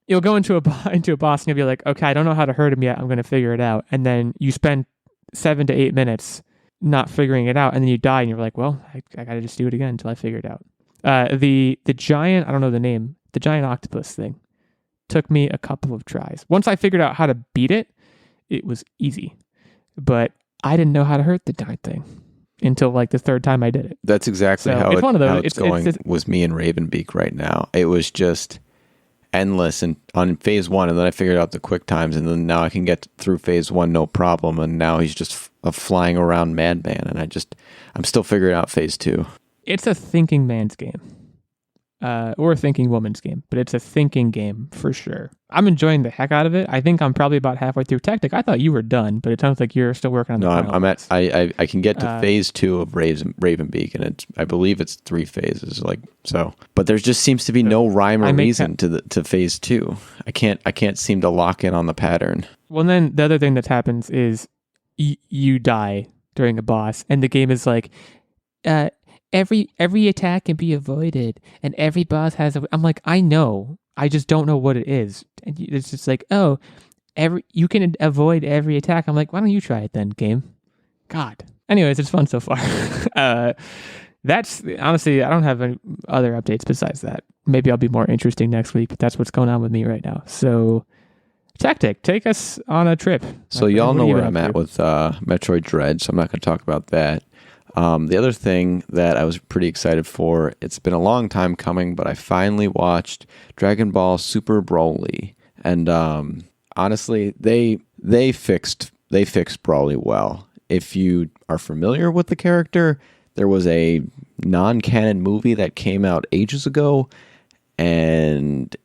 A: You'll go into a boss and you'll be like, okay, I don't know how to hurt him yet. I'm going to figure it out. And then you spend 7 to 8 minutes not figuring it out. And then you die and you're like, well, I got to just do it again until I figure it out. The giant, I don't know the name, the giant octopus thing took me a couple of tries. Once I figured out how to beat it, it was easy. But I didn't know how to hurt the darn thing until like the third time I did it.
B: That's exactly how it's going with me and Ravenbeak right now. It was just endless and on phase 1, and then I figured out the quick times, and then now I can get through phase 1 no problem, and now he's just a flying around madman, and I'm still figuring out phase 2.
A: It's a thinking man's game. Or a thinking woman's game, but it's a thinking game for sure. I'm enjoying the heck out of it. I think I'm probably about halfway through Techtic. I thought you were done, but it sounds like you're still working on the final.
B: I'm at. I can get to phase 2 of Ravenbeak, and I believe it's 3 phases. Like so, but there just seems to be no rhyme or reason to phase 2. I can't seem to lock in on the pattern.
A: Well, and then the other thing that happens is you die during a boss, and the game is like, every attack can be avoided, and every boss has I'm like, I know, I just don't know what it is. And it's just like, oh, you can avoid every attack. I'm like, why don't you try it then, game? God. Anyways, it's fun so far. That's honestly, I don't have any other updates besides that. Maybe I'll be more interesting next week, but that's what's going on with me right now. So Techtic, take us on a trip.
B: So y'all know where I'm at with Metroid Dread, so I'm not going to talk about that. The other thing that I was pretty excited for, it's been a long time coming, but I finally watched Dragon Ball Super Broly. And honestly, they fixed Broly well. If you are familiar with the character, there was a non-canon movie that came out ages ago, and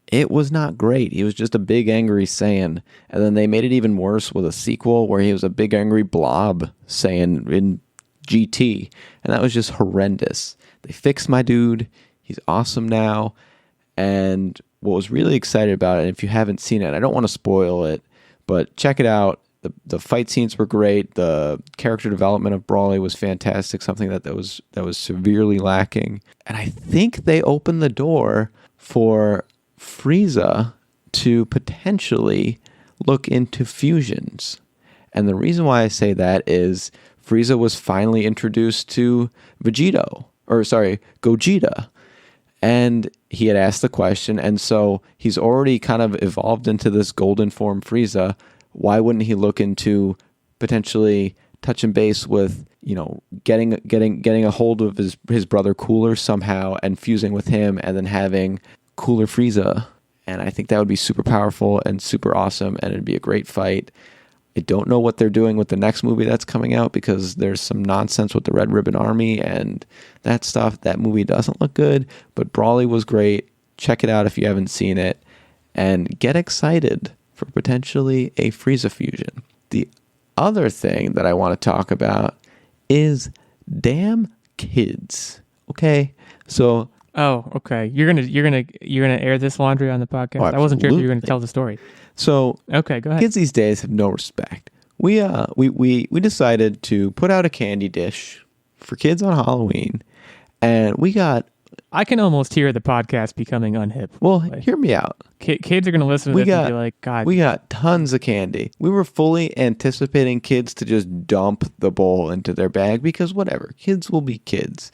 B: it was not great. He was just a big angry Saiyan. And then they made it even worse with a sequel where he was a big angry blob Saiyan in GT, and that was just horrendous. They fixed my dude. He's awesome now. And what was really excited about it, and if you haven't seen it, I don't want to spoil it, but check it out. The fight scenes were great. The character development of Broly was fantastic, something that was severely lacking. And I think they opened the door for Frieza to potentially look into fusions. And the reason why I say that is Frieza was finally introduced to Gogeta. And he had asked the question, and so he's already kind of evolved into this golden form Frieza. Why wouldn't he look into potentially touching base with, getting a hold of his brother Cooler somehow and fusing with him and then having Cooler Frieza? And I think that would be super powerful and super awesome, and it'd be a great fight. I don't know what they're doing with the next movie that's coming out because there's some nonsense with the Red Ribbon Army and that stuff. That movie doesn't look good, but Brawly was great. Check it out if you haven't seen it, and get excited for potentially a Frieza fusion. The other thing that I want to talk about is damn kids. Okay, so
A: okay. You're gonna air this laundry on the podcast. I wasn't sure if you were gonna tell the story.
B: So
A: okay, go ahead.
B: Kids these days have no respect. We decided to put out a candy dish for kids on Halloween, and we got.
A: I can almost hear the podcast becoming unhip.
B: Well, hear me out.
A: Kids are going to listen to this and be like, God.
B: We got tons of candy. We were fully anticipating kids to just dump the bowl into their bag because whatever, kids will be kids.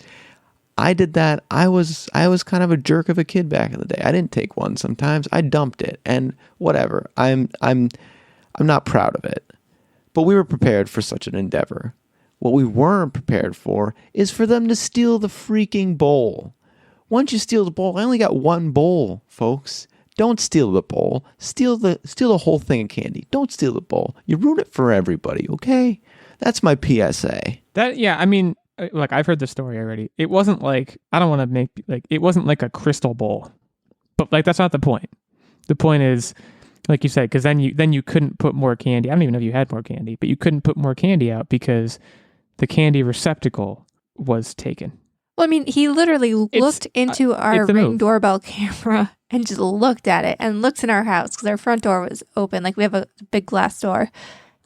B: I did that. I was kind of a jerk of a kid back in the day. I didn't take one sometimes. I dumped it and whatever. I'm not proud of it. But we were prepared for such an endeavor. What we weren't prepared for is for them to steal the freaking bowl. Once you steal the bowl, I only got one bowl, folks. Don't steal the bowl. Steal the whole thing of candy. Don't steal the bowl. You ruin it for everybody, okay? That's my PSA.
A: I mean, like I've heard the story already. It wasn't like it wasn't like a crystal bowl. But like that's not the point. The point is, like you said, because then you couldn't put more candy. I don't even know if you had more candy, but you couldn't put more candy out because the candy receptacle was taken.
C: Well, I mean, he literally looked into our Ring doorbell camera and just looked at it and looked in our house because our front door was open. Like we have a big glass door.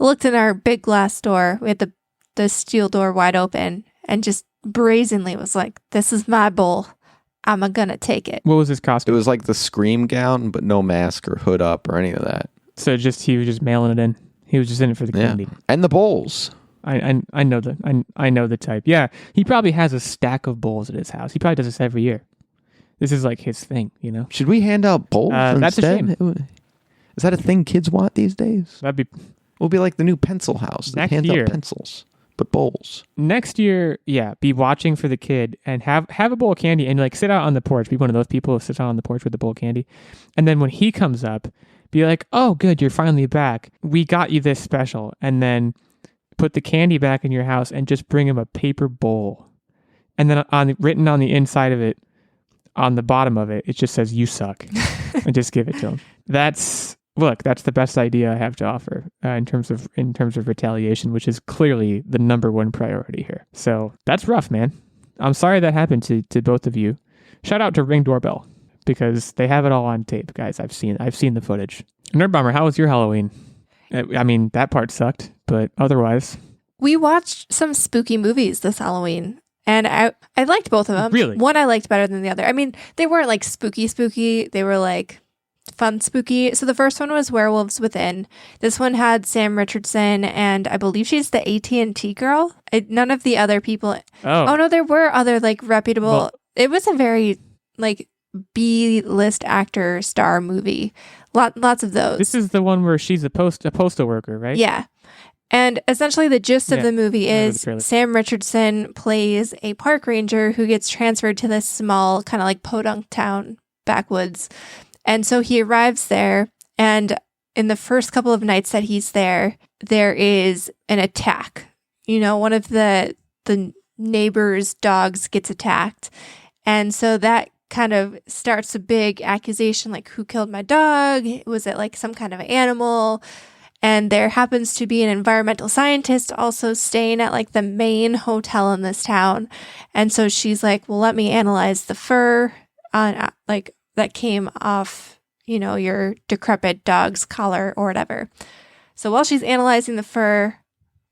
C: Looked in our big glass door. We had the steel door wide open and just brazenly was like, "This is my bowl. I'm gonna take it."
A: What was his costume?
B: It was like the Scream gown, but no mask or hood up or any of that.
A: So he was just mailing it in. He was just in it for the candy
B: and the bowls.
A: I know the type. Yeah, he probably has a stack of bowls at his house. He probably does this every year. This is like his thing, you know.
B: Should we hand out bowls instead?
A: That's a shame.
B: Is that a thing kids want these days? We'll be like the new pencil house that hands out pencils, but bowls.
A: Next year, be watching for the kid and have a bowl of candy and like sit out on the porch. Be one of those people who sits out on the porch with a bowl of candy, and then when he comes up, be like, "Oh, good, you're finally back. We got you this special," and then put the candy back in your house and just bring him a paper bowl. And then written on the inside of it, on the bottom of it, it just says, "You suck." And just give it to him. That's the best idea I have to offer in terms of retaliation, which is clearly the number one priority here. So that's rough, man. I'm sorry that happened to both of you. Shout out to Ring Doorbell because they have it all on tape, guys. I've seen the footage. Nerdbomber, how was your Halloween? I mean, that part sucked, but otherwise.
C: We watched some spooky movies this Halloween, and I liked both of them.
A: Really?
C: One I liked better than the other. I mean, they weren't like spooky. They were like fun spooky. So the first one was Werewolves Within. This one had Sam Richardson, and I believe she's the AT&T girl. None of the other people. Oh no, there were other like reputable. Well, it was a very like B-list actor star movie. Lots of those.
A: This is the one where she's a postal worker, right?
C: Yeah. And essentially the gist of the movie is Sam Richardson plays a park ranger who gets transferred to this small kind of like podunk town backwoods. And so he arrives there, and in the first couple of nights that he's there is an attack. You know, one of the neighbor's dogs gets attacked. And so that kind of starts a big accusation, like, who killed my dog? Was it like some kind of animal? And there happens to be an environmental scientist also staying at like the main hotel in this town. And so she's like, well, let me analyze the fur on like that came off, you know, your decrepit dog's collar or whatever. So while she's analyzing the fur,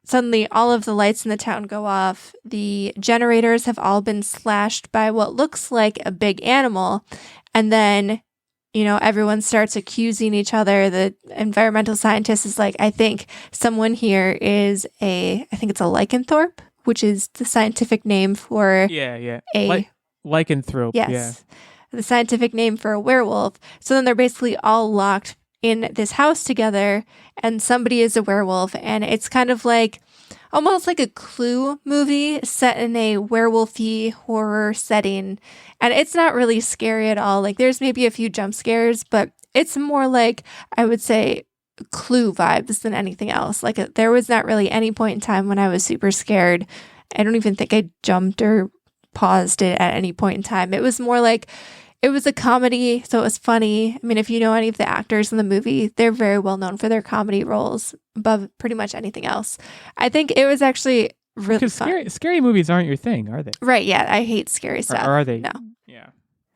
C: suddenly all of the lights in the town go off. The generators have all been slashed by what looks like a big animal. And then, you know, everyone starts accusing each other. The environmental scientist is like, I think someone here is I think it's a lycanthrope, which is the scientific name for
A: lycanthrope.
C: Yes.
A: Yeah.
C: The scientific name for a werewolf. So then they're basically all locked in this house together, and somebody is a werewolf, and it's kind of like almost like a Clue movie set in a werewolfy horror setting. And it's not really scary at all. Like there's maybe a few jump scares, but it's more like, I would say, Clue vibes than anything else. Like there was not really any point in time when I was super scared. I don't even think I jumped or paused it at any point in time. It was more like, it was a comedy, so it was funny. I mean, if you know any of the actors in the movie, they're very well known for their comedy roles above pretty much anything else. I think it was actually really fun.
A: Because scary movies aren't your thing, are they?
C: Right, yeah. I hate scary stuff.
A: Or are they?
C: No.
A: Yeah.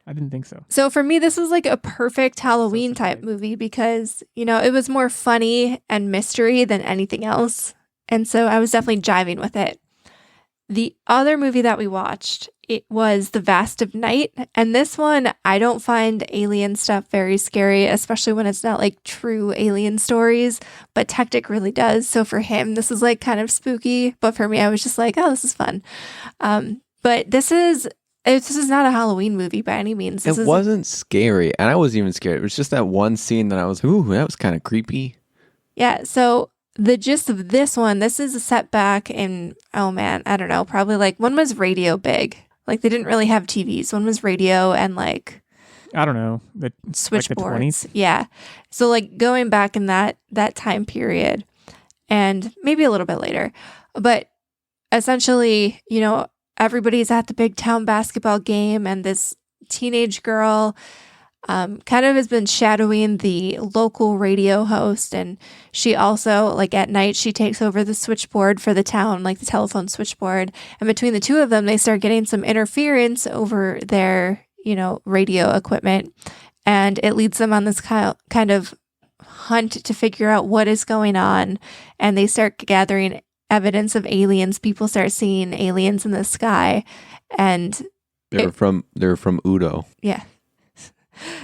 A: I didn't think so.
C: So for me, this was like a perfect Halloween type movie because, you know, it was more funny and mystery than anything else. And so I was definitely jiving with it. The other movie that we watched, it was The Vast of Night. And this one, I don't find alien stuff very scary, especially when it's not like true alien stories. But Techtic really does. So for him, this is like kind of spooky. But for me, I was just like, oh, this is fun. But this is not a Halloween movie by any means.
B: It wasn't scary. And I wasn't even scared. It was just that one scene that I was, ooh, that was kind of creepy.
C: Yeah. So the gist of this one, this is a setback in, oh man, I don't know, probably like one was radio big. Like they didn't really have TVs. One was radio and like,
A: I don't know, the
C: switchboards.
A: Like the 20s.
C: Yeah. So like going back in that time period and maybe a little bit later, but essentially, you know, everybody's at the big town basketball game and this teenage girl kind of has been shadowing the local radio host, and she also, like at night, she takes over the switchboard for the town, like the telephone switchboard, and between the two of them, they start getting some interference over their, you know, radio equipment, and it leads them on this kind of hunt to figure out what is going on, and they start gathering evidence of aliens. People start seeing aliens in the sky, and
B: they're from Udo.
C: Yeah.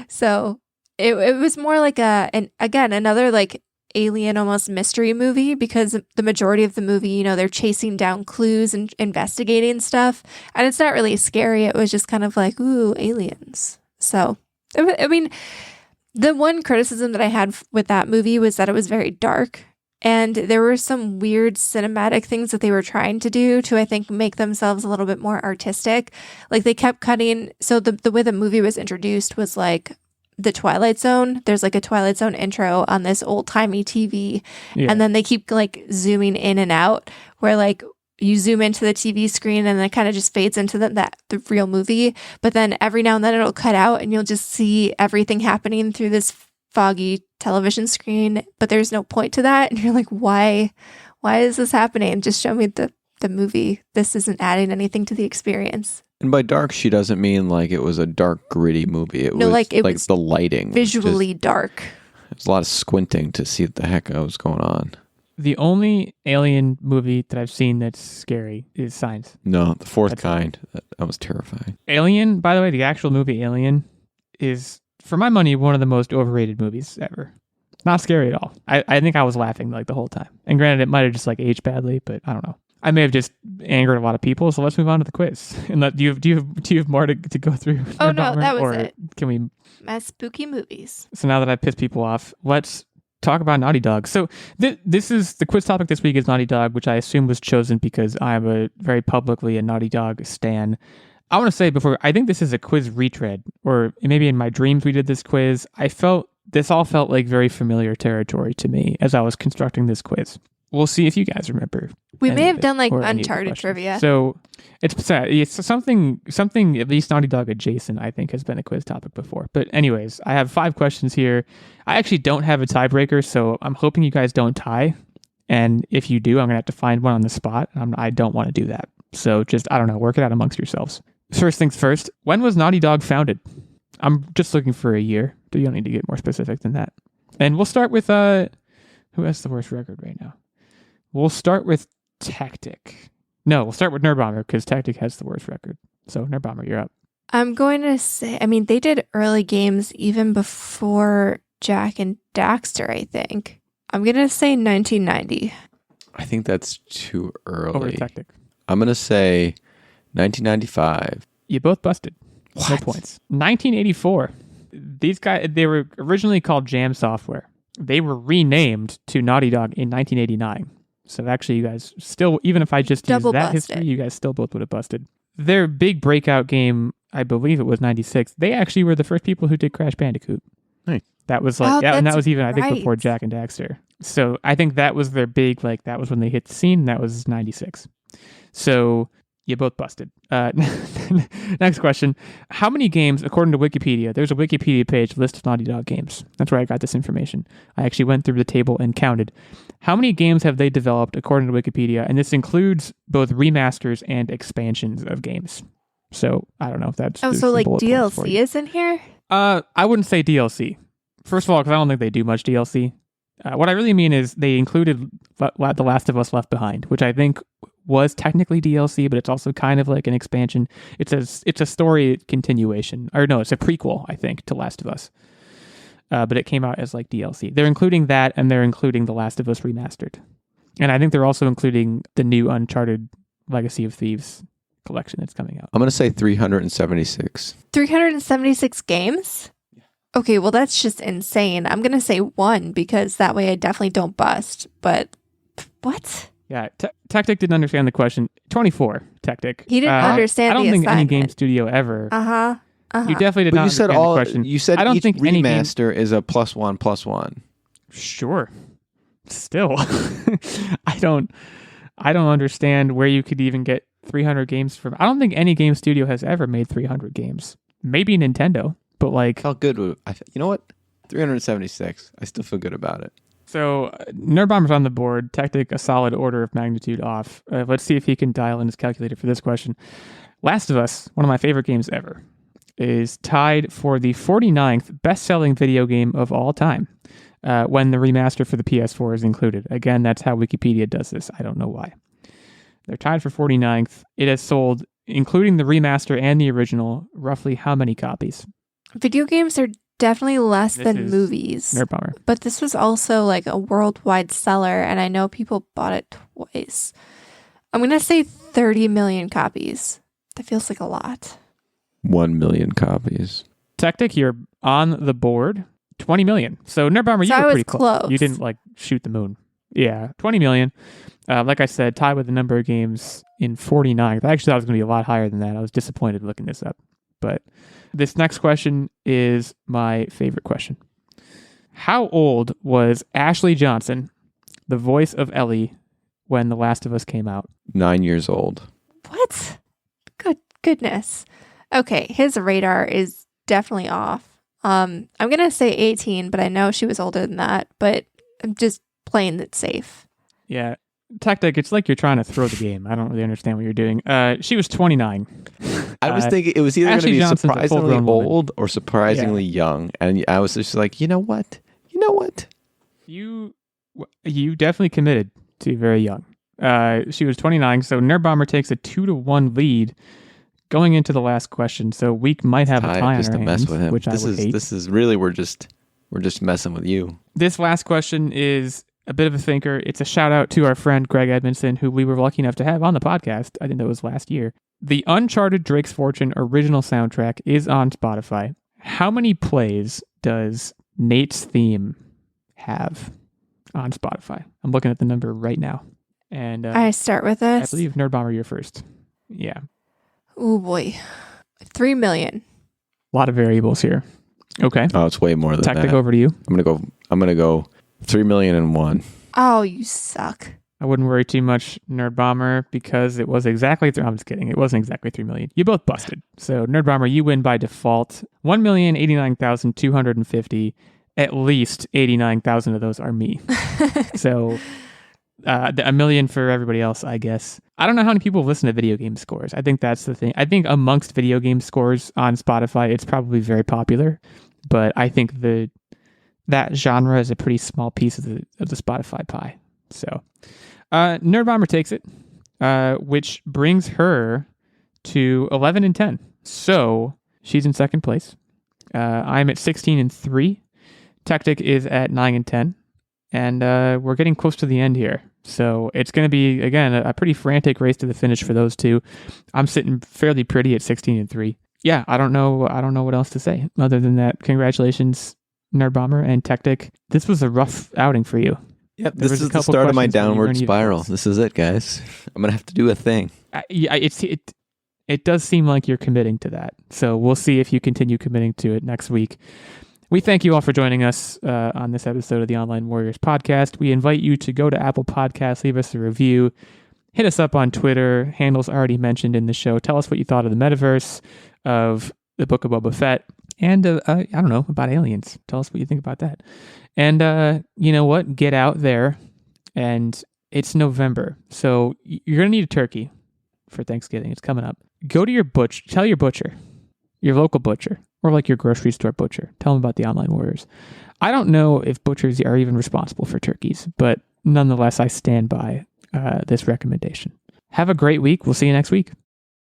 C: So it was more like another like alien almost mystery movie, because the majority of the movie, you know, they're chasing down clues and investigating stuff, and it's not really scary. It was just kind of like, ooh, aliens. So I mean, the one criticism that I had with that movie was that it was very dark. And there were some weird cinematic things that they were trying to do to, I think, make themselves a little bit more artistic. Like they kept cutting. So the way the movie was introduced was like the Twilight Zone. There's like a Twilight Zone intro on this old timey TV. Yeah. And then they keep like zooming in and out where like you zoom into the TV screen and then it kind of just fades into the real movie. But then every now and then it'll cut out and you'll just see everything happening through this foggy television screen, but there's no point to that, and you're like, why is this happening? Just show me the movie. This isn't adding anything to the experience.
B: And by dark, she doesn't mean like it was a dark, gritty movie. It was the lighting
C: visually dark.
B: There's a lot of squinting to see what the heck was going on.
A: The only alien movie that I've seen that's scary is Signs.
B: No, The Fourth Kind. That was terrifying.
A: Alien, by the way, the actual movie Alien is, for my money, one of the most overrated movies ever. Not scary at all. I think I was laughing like the whole time. And granted, it might have just like aged badly, but I don't know. I may have just angered a lot of people. So let's move on to the quiz. And do you have more to go through?
C: Oh no, that was it.
A: Can we?
C: My spooky movies.
A: So now that I've pissed people off, let's talk about Naughty Dog. So this is the quiz topic this week is Naughty Dog, which I assume was chosen because I'm a very publicly a Naughty Dog stan. I want to say before, I think this is a quiz retread, or maybe in my dreams we did this quiz. This all felt like very familiar territory to me as I was constructing this quiz. We'll see if you guys remember.
C: We may have done like Uncharted trivia.
A: So it's something at least Naughty Dog adjacent, I think, has been a quiz topic before. But anyways, I have 5 questions here. I actually don't have a tiebreaker, so I'm hoping you guys don't tie. And if you do, I'm going to have to find one on the spot. I don't want to do that. So just, I don't know, work it out amongst yourselves. First things first, when was Naughty Dog founded? I'm just looking for a year. You don't need to get more specific than that. And we'll start with, who has the worst record right now? We'll start with Techtic. No, we'll start with Nerdbomber because Techtic has the worst record. So Nerdbomber, you're up.
C: I'm going to say, I mean, they did early games even before Jak and Daxter, I think. I'm going to say 1990. I
B: think that's too early.
A: Over Techtic.
B: I'm going to say 1995.
A: You both busted.
B: What?
A: No points. 1984. These guys, they were originally called Jam Software. They were renamed to Naughty Dog in 1989. So actually, you guys still, even if I just used that history, you guys still both would have busted. Their big breakout game, I believe it was 96. They actually were the first people who did Crash Bandicoot.
B: Nice.
A: That was like,
C: Oh,
A: and that
C: that's
A: was even, I think, before
C: right.
A: Jack and Daxter. So I think that was their big, like, that was when they hit the scene. That was 96. So you both busted. Next question. How many games, according to Wikipedia, there's a Wikipedia page list of Naughty Dog games. That's where I got this information. I actually went through the table and counted. How many games have they developed, according to Wikipedia? And this includes both remasters and expansions of games. So I don't know if that's...
C: Oh,
A: there's
C: so
A: some
C: like
A: bullet points for
C: DLC
A: you.
C: is in here?
A: I wouldn't say DLC. First of all, because I don't think they do much DLC. What I really mean is they included The Last of Us Left Behind, which I think was technically DLC, but it's also kind of like an expansion. It's a story continuation. Or no, it's a prequel, I think, to Last of Us. But it came out as like DLC. They're including that, and they're including The Last of Us Remastered. And I think they're also including the new Uncharted Legacy of Thieves collection that's coming out.
B: I'm going to say 376.
C: 376 games? Okay, well, that's just insane. I'm going to say 1 because that way I definitely don't bust. But what?
A: Yeah, Techtic didn't understand the question. 24, Techtic.
C: He didn't understand
A: I don't
C: the
A: think any game
C: assignment.
A: studio ever.
C: Uh-huh.
A: You definitely did
B: But
A: not
B: you said
A: understand the question.
B: You said
A: I don't
B: each
A: think any game-
B: remaster is a +1+1.
A: Sure. Still. I don't understand where you could even get 300 games from. I don't think any game studio has ever made 300 games. Maybe Nintendo, but like...
B: Felt good. You know what? 376. I still feel good about it.
A: So, Nerdbomber's on the board. Techtic, a solid order of magnitude off. Let's see if he can dial in his calculator for this question. Last of Us, one of my favorite games ever, is tied for the 49th best-selling video game of all time when the remaster for the PS4 is included. Again, that's how Wikipedia does this. I don't know why. They're tied for 49th. It has sold, including the remaster and the original, roughly how many copies?
C: Video games are definitely less
A: This
C: than
A: is
C: movies.
A: Nerdbomber.
C: But this was also like a worldwide seller, and I know people bought it twice. I'm going to say 30 million copies. That feels like a lot.
B: 1 million copies.
A: Techtic, you're on the board. 20 million. So, Nerdbomber,
C: So
A: you
C: I
A: were
C: was
A: pretty close.
C: close.
A: You didn't like shoot the moon. Yeah, 20 million. Like I said, tied with the number of games in 49th. I actually thought it was going to be a lot higher than that. I was disappointed looking this up. But this next question is my favorite question. How old was Ashley Johnson, the voice of Ellie, when The Last of Us came out?
B: 9 years old.
C: What? Good goodness. Okay, his radar is definitely off. I'm going to say 18, but I know she was older than that, but I'm just playing it safe.
A: Yeah. Techtic, it's like you're trying to throw the game. I don't really understand what you're doing. She was 29.
B: I was thinking it was either going to
A: Ashley
B: be
A: Johnson's a
B: surprisingly
A: full-grown woman.
B: old or surprisingly young. And I was just like, you know what?
A: You definitely committed to very young. She was 29, so Nerdbomber takes a 2-1 lead going into the last question. So we might have a tie on
B: just
A: our
B: to mess
A: hands,
B: with him.
A: which I would hate.
B: This is really we're just messing with you.
A: This last question is a bit of a thinker. It's a shout out to our friend Greg Edmondson, who we were lucky enough to have on the podcast. I think that was last year. The Uncharted Drake's Fortune original soundtrack is on Spotify. How many plays does Nate's theme have on Spotify? I'm looking at the number right now. And
C: I start with
A: I
C: this.
A: believe Nerdbomber, you're first. Yeah.
C: Oh boy. 3 million.
A: A lot of variables here. Okay.
B: Oh, it's way more than
A: Techtic,
B: that.
A: over to you.
B: I'm gonna go 3,000,001.
C: Oh, you suck.
A: I wouldn't worry too much, Nerdbomber, because it was exactly... I'm just kidding. It wasn't exactly 3 million. You both busted. So, Nerdbomber, you win by default. 1,089,250. At least 89,000 of those are me. So, a million for everybody else, I guess. I don't know how many people listen to video game scores. I think that's the thing. I think amongst video game scores on Spotify, it's probably very popular. But I think that genre is a pretty small piece of the Spotify pie. So, Nerdbomber takes it, which brings her to 11 and 10. So she's in second place. I'm at 16 and 3. Techtic is at 9 and 10. And we're getting close to the end here. So it's going to be, again, a pretty frantic race to the finish for those two. I'm sitting fairly pretty at 16 and 3. Yeah, I don't know what else to say other than that. Congratulations, Nerdbomber and Techtic. This was a rough outing for you.
B: Yep,
A: There
B: this
A: was a
B: is the
A: couple
B: start of my
A: questions where you
B: downward
A: weren't even
B: spiral.
A: close.
B: This is it, guys. I'm gonna have to do a thing.
A: It does seem like you're committing to that. So we'll see if you continue committing to it next week. We thank you all for joining us on this episode of the Online Warriors podcast. We invite you to go to Apple Podcasts, leave us a review, hit us up on Twitter, handles already mentioned in the show. Tell us what you thought of the Metaverse, of the Book of Boba Fett, and I don't know, about aliens. Tell us what you think about that. And you know what? Get out there, and it's November, so you're going to need a turkey for Thanksgiving. It's coming up. Go to your tell your butcher, your local butcher, or like your grocery store butcher. Tell them about the Online Warriors. I don't know if butchers are even responsible for turkeys, but nonetheless, I stand by this recommendation. Have a great week. We'll see you next week.